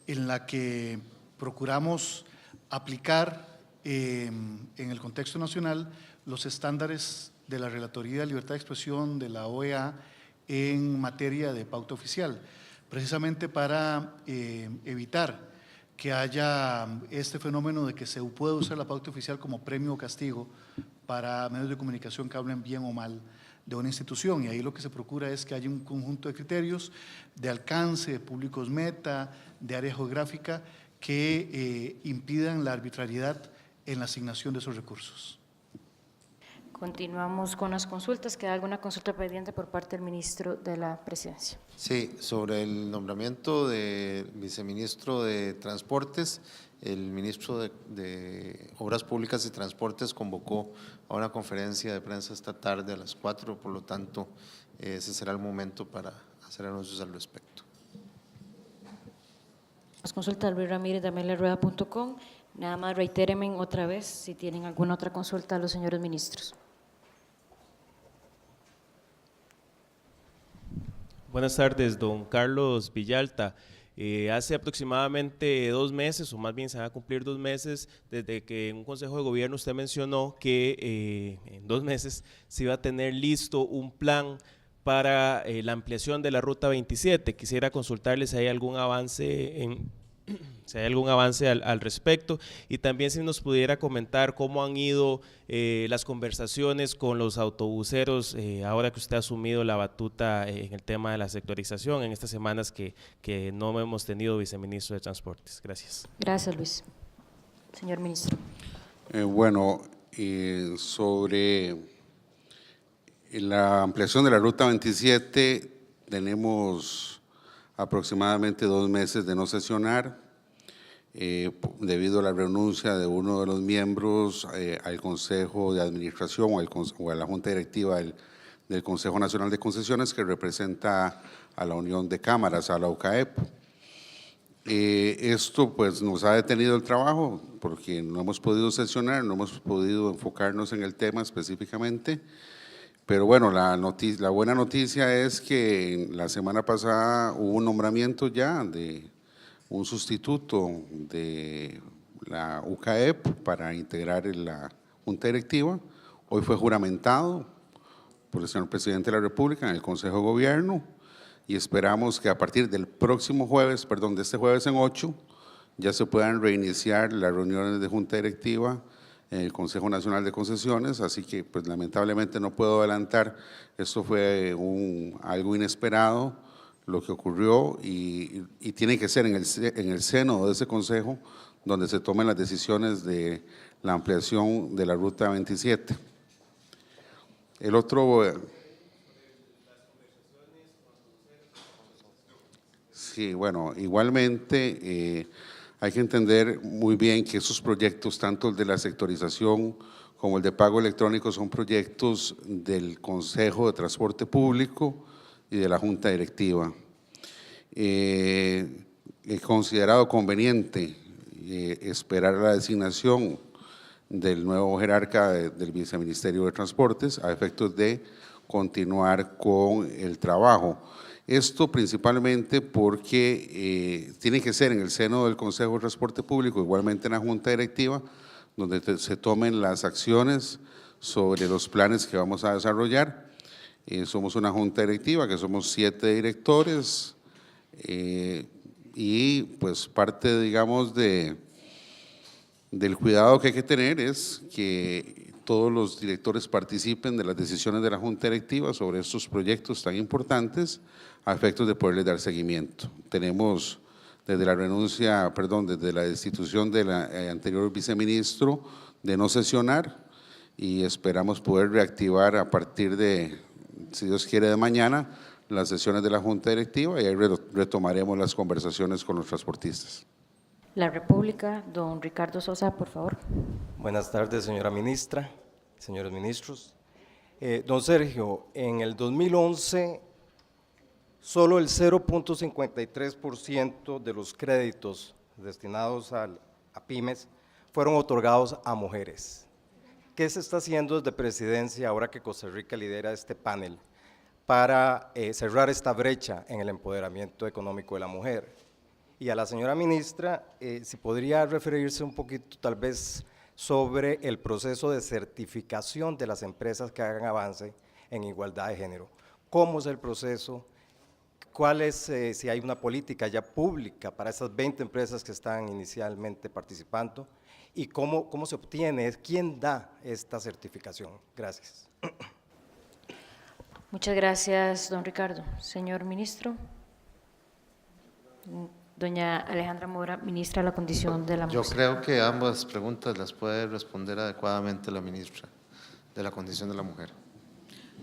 H: en la que procuramos aplicar en el contexto nacional los estándares de la Relatoría de Libertad de Expresión de la OEA en materia de pauta oficial, precisamente para evitar que haya este fenómeno de que se pueda usar la pauta oficial como premio o castigo para medios de comunicación que hablen bien o mal de una institución. Y ahí lo que se procura es que haya un conjunto de criterios de alcance, de públicos meta, de área geográfica, que impidan la arbitrariedad en la asignación de esos recursos.
A: Continuamos con las consultas. ¿Queda alguna consulta pendiente por parte del ministro de la Presidencia?
K: Sí, sobre el nombramiento del viceministro de Transportes, el ministro de Obras Públicas y Transportes convocó a una conferencia de prensa esta tarde a las 4, por lo tanto, ese será el momento para hacer anuncios al respecto.
A: Las consultas de Luis Ramírez de AmeliaRueda.com. Nada más reitérenme otra vez si tienen alguna otra consulta a los señores ministros.
L: Buenas tardes, don Carlos Villalta. Hace aproximadamente 2 meses, o más bien se van a cumplir 2 meses, desde que en un consejo de gobierno usted mencionó que en 2 meses se iba a tener listo un plan para la ampliación de la Ruta 27. Quisiera consultarle si hay algún avance al respecto, y también si nos pudiera comentar cómo han ido las conversaciones con los autobuseros ahora que usted ha asumido la batuta en el tema de la sectorización en estas semanas que no hemos tenido viceministro de Transportes. Gracias.
A: Gracias, Luis. Señor ministro.
F: Sobre la ampliación de la Ruta 27, tenemos aproximadamente 2 meses de no sesionar, debido a la renuncia de uno de los miembros al Consejo de Administración o a la Junta Directiva del Consejo Nacional de Concesiones, que representa a la Unión de Cámaras, a la UCAEP. Esto pues nos ha detenido el trabajo porque no hemos podido sesionar, no hemos podido enfocarnos en el tema específicamente. Pero bueno, la buena noticia es que la semana pasada hubo un nombramiento ya de un sustituto de la UCAEP para integrar la Junta Directiva. Hoy fue juramentado por el señor Presidente de la República en el Consejo de Gobierno y esperamos que a partir del próximo jueves, de este jueves en 8, ya se puedan reiniciar las reuniones de Junta Directiva en el Consejo Nacional de Concesiones, así que pues lamentablemente no puedo adelantar, esto fue algo inesperado lo que ocurrió y tiene que ser en el seno de ese consejo donde se tomen las decisiones de la ampliación de la Ruta 27. El otro… Sí, bueno, igualmente hay que entender muy bien que esos proyectos, tanto el de la sectorización como el de pago electrónico, son proyectos del Consejo de Transporte Público y de la Junta Directiva. He considerado conveniente esperar la designación del nuevo jerarca del Viceministerio de Transportes a efectos de continuar con el trabajo. Esto principalmente porque tiene que ser en el seno del Consejo de Transporte Público, igualmente en la Junta Directiva, donde se tomen las acciones sobre los planes que vamos a desarrollar. Somos una Junta Directiva que somos 7 directores y pues parte, digamos, del cuidado que hay que tener es que todos los directores participen de las decisiones de la Junta Directiva sobre estos proyectos tan importantes a efectos de poderles dar seguimiento. Tenemos desde la desde la destitución del anterior viceministro de no sesionar y esperamos poder reactivar a partir de, si Dios quiere, de mañana, las sesiones de la Junta Directiva y ahí retomaremos las conversaciones con los transportistas.
A: la República, don Ricardo Sosa, por favor.
M: Buenas tardes, señora ministra, señores ministros. Don Sergio, en el 2011, solo el 0.53% de los créditos destinados a pymes fueron otorgados a mujeres. ¿Qué se está haciendo desde Presidencia, ahora que Costa Rica lidera este panel, para cerrar esta brecha en el empoderamiento económico de la mujer? Y a la señora ministra, si podría referirse un poquito tal vez sobre el proceso de certificación de las empresas que hagan avance en igualdad de género. ¿Cómo es el proceso? ¿Cuál es, si hay una política ya pública para esas 20 empresas que están inicialmente participando? ¿Y cómo se obtiene? ¿Quién da esta certificación? Gracias.
A: Muchas gracias, don Ricardo. Señor ministro. Doña Alejandra Mora, ministra de la Condición de la Mujer.
K: Yo creo que ambas preguntas las puede responder adecuadamente la ministra de la Condición de la Mujer.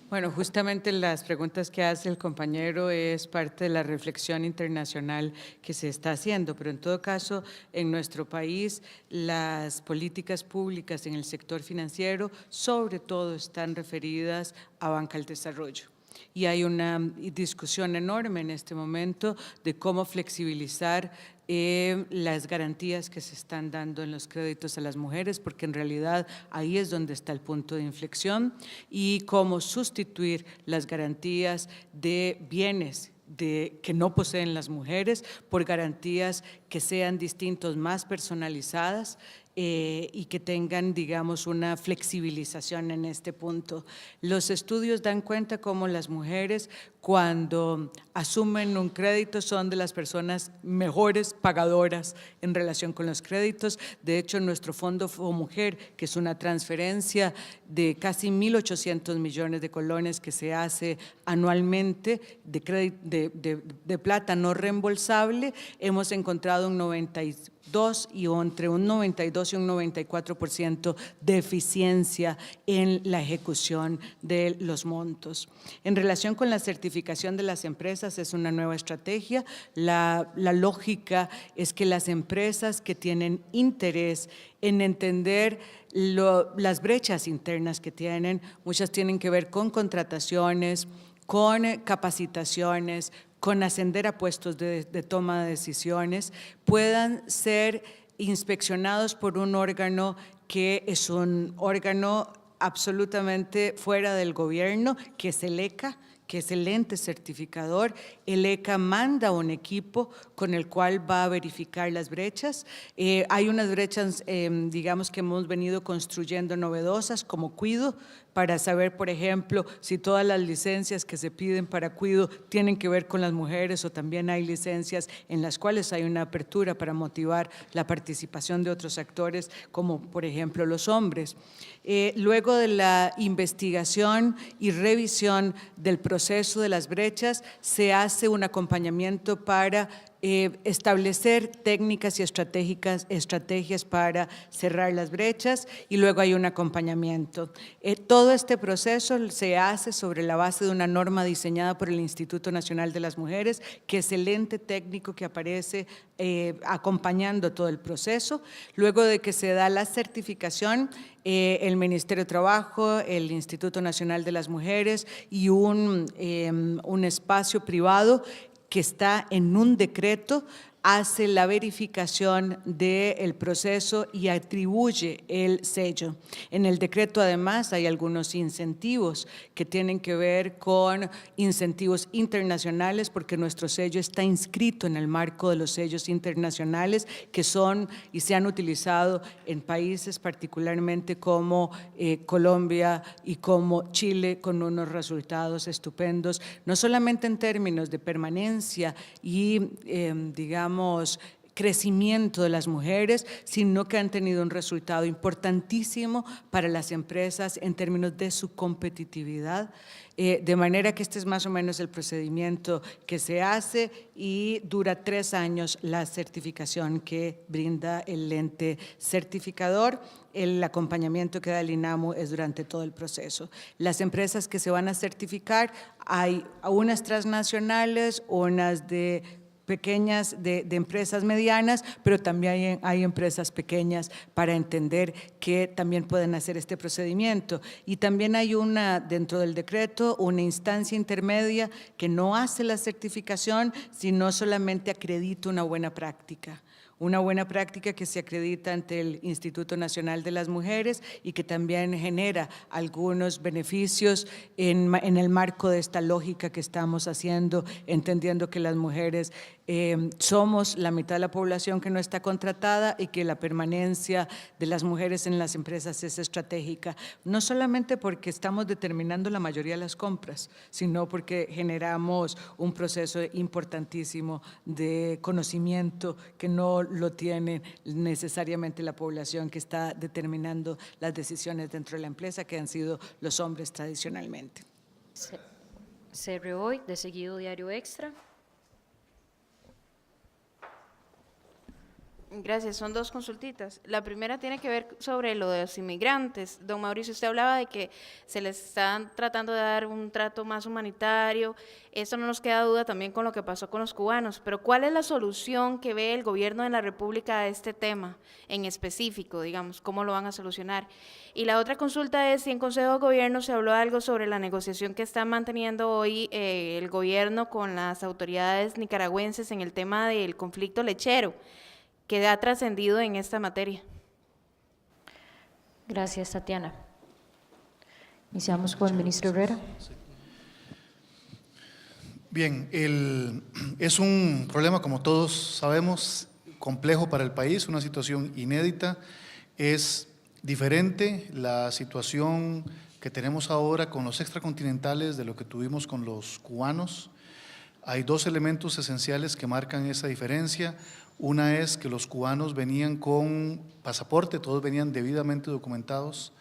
B: Bueno, justamente las preguntas que hace el compañero es parte de la reflexión internacional que se está haciendo, pero en todo caso, en nuestro país, las políticas públicas en el sector financiero, sobre todo, están referidas a banca al desarrollo. Y hay una discusión enorme en este momento de cómo flexibilizar las garantías que se están dando en los créditos a las mujeres, porque en realidad ahí es donde está el punto de inflexión, y cómo sustituir las garantías de bienes que no poseen las mujeres por garantías que sean distintos, más personalizadas, y que tengan, digamos, una flexibilización en este punto. Los estudios dan cuenta cómo las mujeres, cuando asumen un crédito, son de las personas mejores pagadoras en relación con los créditos. De hecho, nuestro Fondo Mujer, que es una transferencia de casi 1.800 millones de colones que se hace anualmente de plata no reembolsable, hemos encontrado un 92 y entre un 92 y un 94% de eficiencia en la ejecución de los montos. En relación con la certificación de las empresas, es una nueva estrategia. La lógica es que las empresas que tienen interés en entender las brechas internas que tienen, muchas tienen que ver con contrataciones, con capacitaciones, con ascender a puestos de toma de decisiones, puedan ser inspeccionados por un órgano que es un órgano absolutamente fuera del gobierno, que es el ECA, que es el ente certificador. El ECA manda un equipo con el cual va a verificar las brechas. Hay unas brechas, digamos, que hemos venido construyendo novedosas, como Cuido, para saber, por ejemplo, si todas las licencias que se piden para Cuido tienen que ver con las mujeres, o también hay licencias en las cuales hay una apertura para motivar la participación de otros actores, como por ejemplo los hombres. Luego de la investigación y revisión del proceso de las brechas, se hace un acompañamiento para establecer técnicas y estrategias para cerrar las brechas, y luego hay un acompañamiento. Todo este proceso se hace sobre la base de una norma diseñada por el Instituto Nacional de las Mujeres, que es el ente técnico que aparece acompañando todo el proceso. Luego de que se da la certificación, el Ministerio de Trabajo, el Instituto Nacional de las Mujeres y un espacio privado que está en un decreto, hace la verificación del proceso y atribuye el sello. En el decreto, además, hay algunos incentivos que tienen que ver con incentivos internacionales, porque nuestro sello está inscrito en el marco de los sellos internacionales que son y se han utilizado en países particularmente como Colombia y como Chile, con unos resultados estupendos, no solamente en términos de permanencia y, digamos, crecimiento de las mujeres, sino que han tenido un resultado importantísimo para las empresas en términos de su competitividad, de manera que este es más o menos el procedimiento que se hace, y dura 3 años la certificación que brinda el ente certificador. El acompañamiento que da el INAMU es durante todo el proceso. Las empresas que se van a certificar, hay unas transnacionales, unas de pequeñas de empresas medianas, pero también hay empresas pequeñas para entender que también pueden hacer este procedimiento. Y también hay dentro del decreto, una instancia intermedia que no hace la certificación, sino solamente acredita una buena práctica. Una buena práctica que se acredita ante el Instituto Nacional de las Mujeres y que también genera algunos beneficios en el marco de esta lógica que estamos haciendo, entendiendo que las mujeres somos la mitad de la población que no está contratada y que la permanencia de las mujeres en las empresas es estratégica, no solamente porque estamos determinando la mayoría de las compras, sino porque generamos un proceso importantísimo de conocimiento que no lo tiene necesariamente la población que está determinando las decisiones dentro de la empresa, que han sido los hombres tradicionalmente.
A: Cerre hoy, de seguido Diario Extra.
N: Gracias, son dos consultitas. La primera tiene que ver sobre lo de los inmigrantes. Don Mauricio, usted hablaba de que se les están tratando de dar un trato más humanitario. Esto no nos queda duda también con lo que pasó con los cubanos, pero ¿cuál es la solución que ve el gobierno de la República a este tema en específico, digamos? ¿Cómo lo van a solucionar? Y la otra consulta es si en Consejo de Gobierno se habló algo sobre la negociación que está manteniendo hoy el gobierno con las autoridades nicaragüenses en el tema del conflicto lechero, que ha trascendido en esta materia.
A: Gracias, Tatiana. Iniciamos con el ministro Herrera.
H: Bien, es un problema, como todos sabemos, complejo para el país, una situación inédita. Es diferente la situación que tenemos ahora con los extracontinentales de lo que tuvimos con los cubanos. Hay dos elementos esenciales que marcan esa diferencia. Una es que los cubanos venían con pasaporte, todos venían debidamente documentados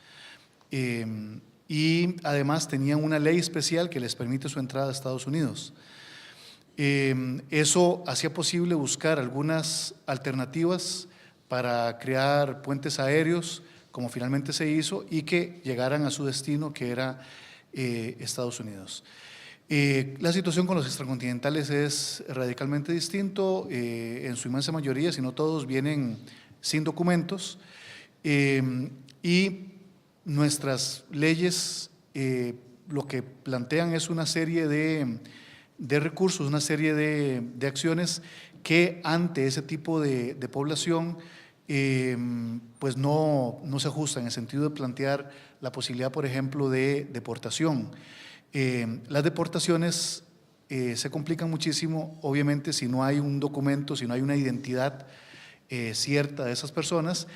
H: y además tenían una ley especial que les permite su entrada a Estados Unidos. Eso hacía posible buscar algunas alternativas para crear puentes aéreos, como finalmente se hizo, y que llegaran a su destino, que era Estados Unidos. La situación con los extracontinentales es radicalmente distinto, en su inmensa mayoría, si no todos, vienen sin documentos y nuestras leyes lo que plantean es una serie de recursos, una serie de acciones que ante ese tipo de población pues no se ajustan, en el sentido de plantear la posibilidad, por ejemplo, de deportación. Las deportaciones se complican muchísimo, obviamente, si no hay un documento, si no hay una identidad cierta de esas personas,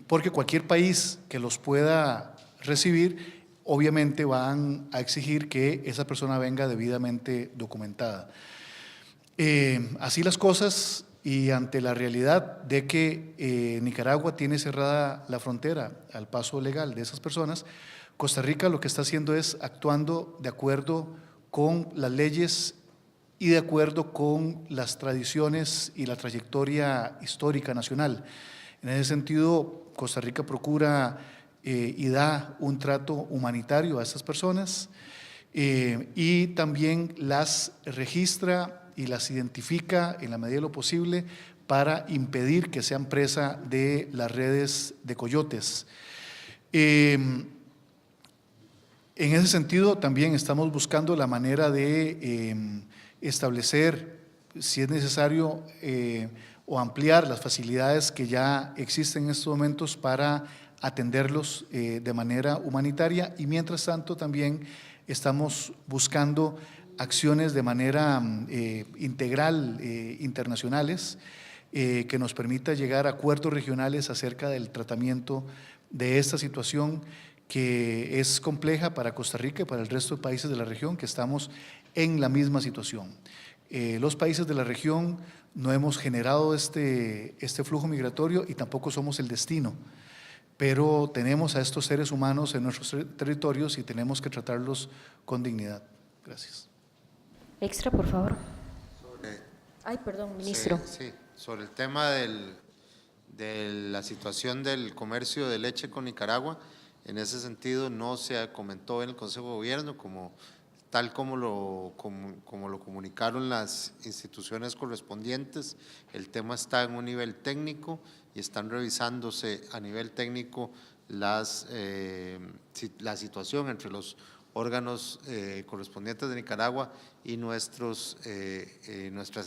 H: porque cualquier país que los pueda recibir, obviamente van a exigir que esa persona venga debidamente documentada. Así las cosas, y ante la realidad de que Nicaragua tiene cerrada la frontera al paso legal de esas personas, Costa Rica lo que está haciendo es actuando de acuerdo con las leyes y de acuerdo con las tradiciones y la trayectoria histórica nacional. En ese sentido, Costa Rica procura y da un trato humanitario a estas personas y también las registra y las identifica en la medida de lo posible para impedir que sean presa de las redes de coyotes. En ese sentido, también estamos buscando la manera de establecer, si es necesario, o ampliar las facilidades que ya existen en estos momentos para atenderlos de manera humanitaria, y mientras tanto también estamos buscando acciones de manera integral internacionales que nos permita llegar a acuerdos regionales acerca del tratamiento de esta situación que es compleja para Costa Rica y para el resto de países de la región, que estamos en la misma situación. Los países de la región no hemos generado este flujo migratorio y tampoco somos el destino, pero tenemos a estos seres humanos en nuestros territorios y tenemos que tratarlos con dignidad. Gracias.
A: Extra, por favor. Ay, perdón, ministro.
K: Sí, sobre el tema de la situación del comercio de leche con Nicaragua. En ese sentido, no se comentó en el Consejo de Gobierno, como tal como lo comunicaron las instituciones correspondientes. El tema está en un nivel técnico y están revisándose a nivel técnico la situación entre los órganos correspondientes de Nicaragua y nuestras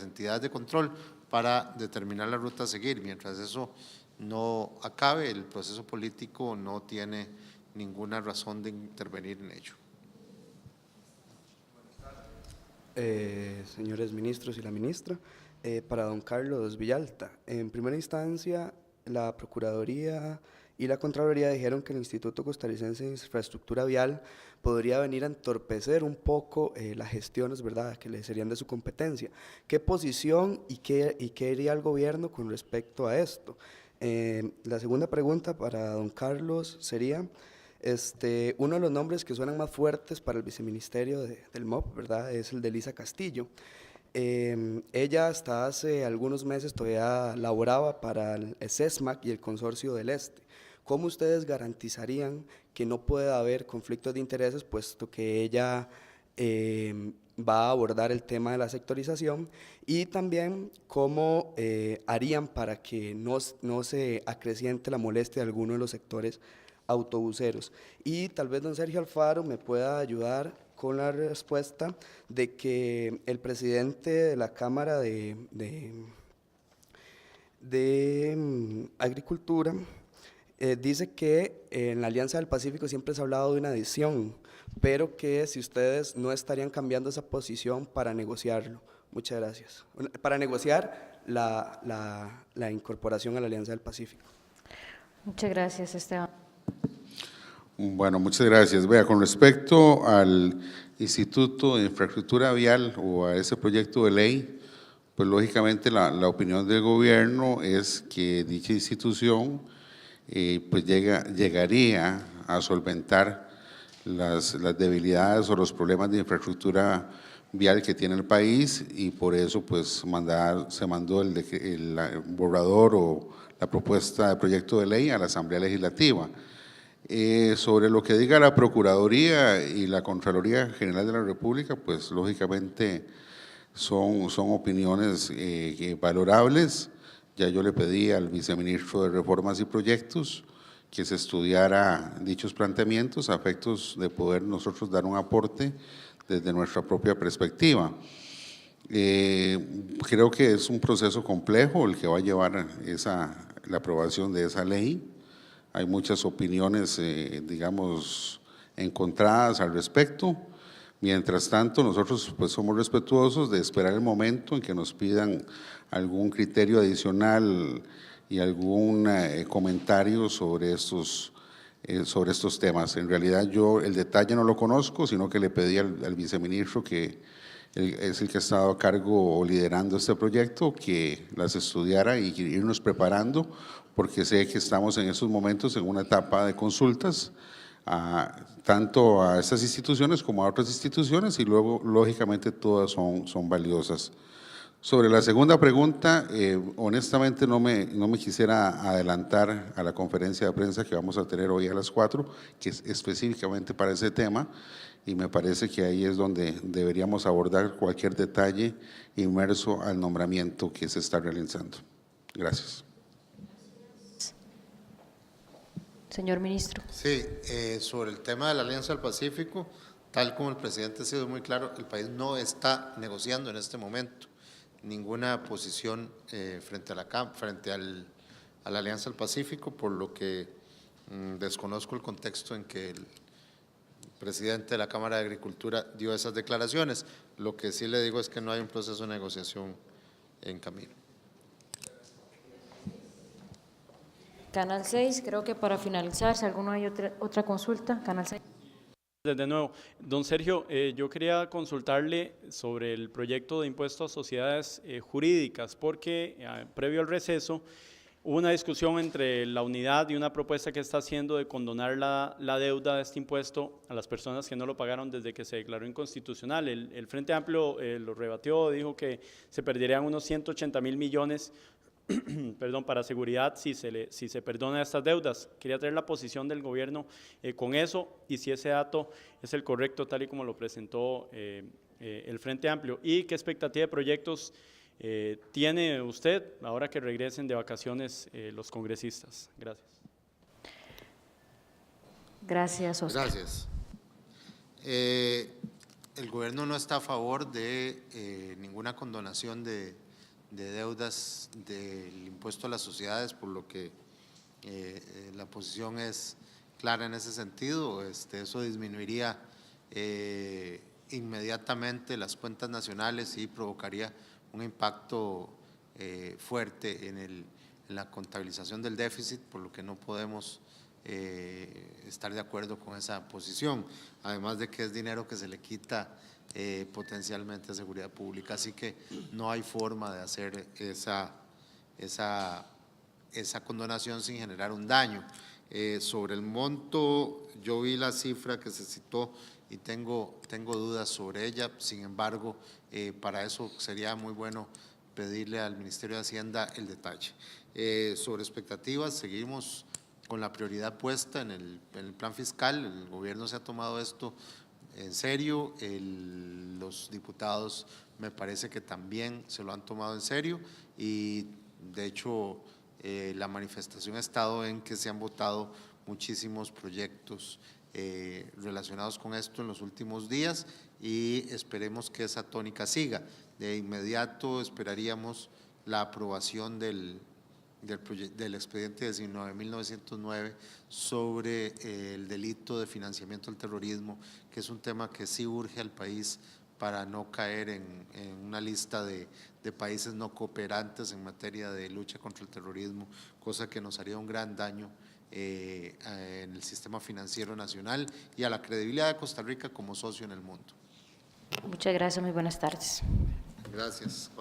K: entidades de control para determinar la ruta a seguir. Mientras eso no acabe, el proceso político no tiene ninguna razón de intervenir en ello.
O: Señores ministros y la ministra, para don Carlos Villalta, en primera instancia, la Procuraduría y la Contraloría dijeron que el Instituto Costarricense de Infraestructura Vial podría venir a entorpecer un poco las gestiones, ¿verdad?, que le serían de su competencia. ¿Qué posición y qué haría el gobierno con respecto a esto? La segunda pregunta para don Carlos sería, uno de los nombres que suenan más fuertes para el viceministerio del MOP, ¿verdad?, es el de Elisa Castillo. Ella hasta hace algunos meses todavía laboraba para el SESMAC y el Consorcio del Este. ¿Cómo ustedes garantizarían que no pueda haber conflictos de intereses, puesto que ella va a abordar el tema de la sectorización? Y también, ¿cómo harían para que no se acreciente la molestia de alguno de los sectores autobuseros? Y tal vez don Sergio Alfaro me pueda ayudar con la respuesta de que el presidente de la Cámara de Agricultura dice que en la Alianza del Pacífico siempre se ha hablado de una adición, pero que si ustedes no estarían cambiando esa posición para negociarlo. Muchas gracias. Para negociar la incorporación a la Alianza del Pacífico.
A: Muchas gracias, Esteban.
F: Bueno, muchas gracias. Vea, con respecto al Instituto de Infraestructura Vial o a ese proyecto de ley, pues lógicamente la opinión del gobierno es que dicha institución pues llegaría a solventar las debilidades o los problemas de infraestructura vial que tiene el país, y por eso pues se mandó el borrador o la propuesta de proyecto de ley a la Asamblea Legislativa. Sobre lo que diga la Procuraduría y la Contraloría General de la República, pues lógicamente son opiniones valorables. Ya yo le pedí al viceministro de Reformas y Proyectos que se estudiara dichos planteamientos a efectos de poder nosotros dar un aporte desde nuestra propia perspectiva. Creo que es un proceso complejo el que va a llevar la aprobación de esa ley. Hay muchas opiniones, digamos, encontradas al respecto. Mientras tanto, nosotros pues somos respetuosos de esperar el momento en que nos pidan algún criterio adicional y algún comentario sobre estos temas. En realidad yo el detalle no lo conozco, sino que le pedí al viceministro, que es el que ha estado a cargo o liderando este proyecto, que las estudiara y irnos preparando, porque sé que estamos en estos momentos en una etapa de consultas, tanto a estas instituciones como a otras instituciones, y luego lógicamente todas son valiosas. Sobre la segunda pregunta, honestamente no me quisiera adelantar a la conferencia de prensa que vamos a tener hoy a las 4, que es específicamente para ese tema, y me parece que ahí es donde deberíamos abordar cualquier detalle inmerso al nombramiento que se está realizando. Gracias.
A: Señor ministro.
K: Sí, sobre el tema de la Alianza del Pacífico, tal como el presidente ha sido muy claro, el país no está negociando en este momento ninguna posición frente a la Alianza del Pacífico, por lo que desconozco el contexto en que el presidente de la Cámara de Agricultura dio esas declaraciones. Lo que sí le digo es que no hay un proceso de negociación en camino.
A: Canal 6, creo que para finalizar, si alguno hay otra consulta, Canal 6.
E: De nuevo, don Sergio, yo quería consultarle sobre el proyecto de impuesto a sociedades jurídicas, porque previo al receso hubo una discusión entre la unidad y una propuesta que está haciendo de condonar la deuda de este impuesto a las personas que no lo pagaron desde que se declaró inconstitucional. El Frente Amplio lo rebatió, dijo que se perderían unos 180.000 millones perdón, para seguridad si se perdona estas deudas. Quería tener la posición del gobierno con eso y si ese dato es el correcto tal y como lo presentó el Frente Amplio. ¿Y qué expectativa de proyectos tiene usted ahora que regresen de vacaciones los congresistas? Gracias.
A: Gracias, Oscar.
K: Gracias. El gobierno no está a favor de ninguna condonación de deudas del impuesto a las sociedades, por lo que la posición es clara en ese sentido. Eso disminuiría inmediatamente las cuentas nacionales y provocaría un impacto fuerte en la contabilización del déficit, por lo que no podemos estar de acuerdo con esa posición, además de que es dinero que se le quita potencialmente a seguridad pública, así que no hay forma de hacer esa condonación sin generar un daño. Sobre el monto, yo vi la cifra que se citó y tengo dudas sobre ella, sin embargo, para eso sería muy bueno pedirle al Ministerio de Hacienda el detalle. Sobre expectativas, seguimos con la prioridad puesta en el plan fiscal. El gobierno se ha tomado esto en serio, los diputados me parece que también se lo han tomado en serio y de hecho la manifestación ha estado en que se han votado muchísimos proyectos relacionados con esto en los últimos días y esperemos que esa tónica siga. De inmediato esperaríamos la aprobación del expediente 19.909 sobre el delito de financiamiento al terrorismo, que es un tema que sí urge al país para no caer en una lista de países no cooperantes en materia de lucha contra el terrorismo, cosa que nos haría un gran daño en el sistema financiero nacional y a la credibilidad de Costa Rica como socio en el mundo.
A: Muchas gracias, muy buenas tardes.
K: Gracias.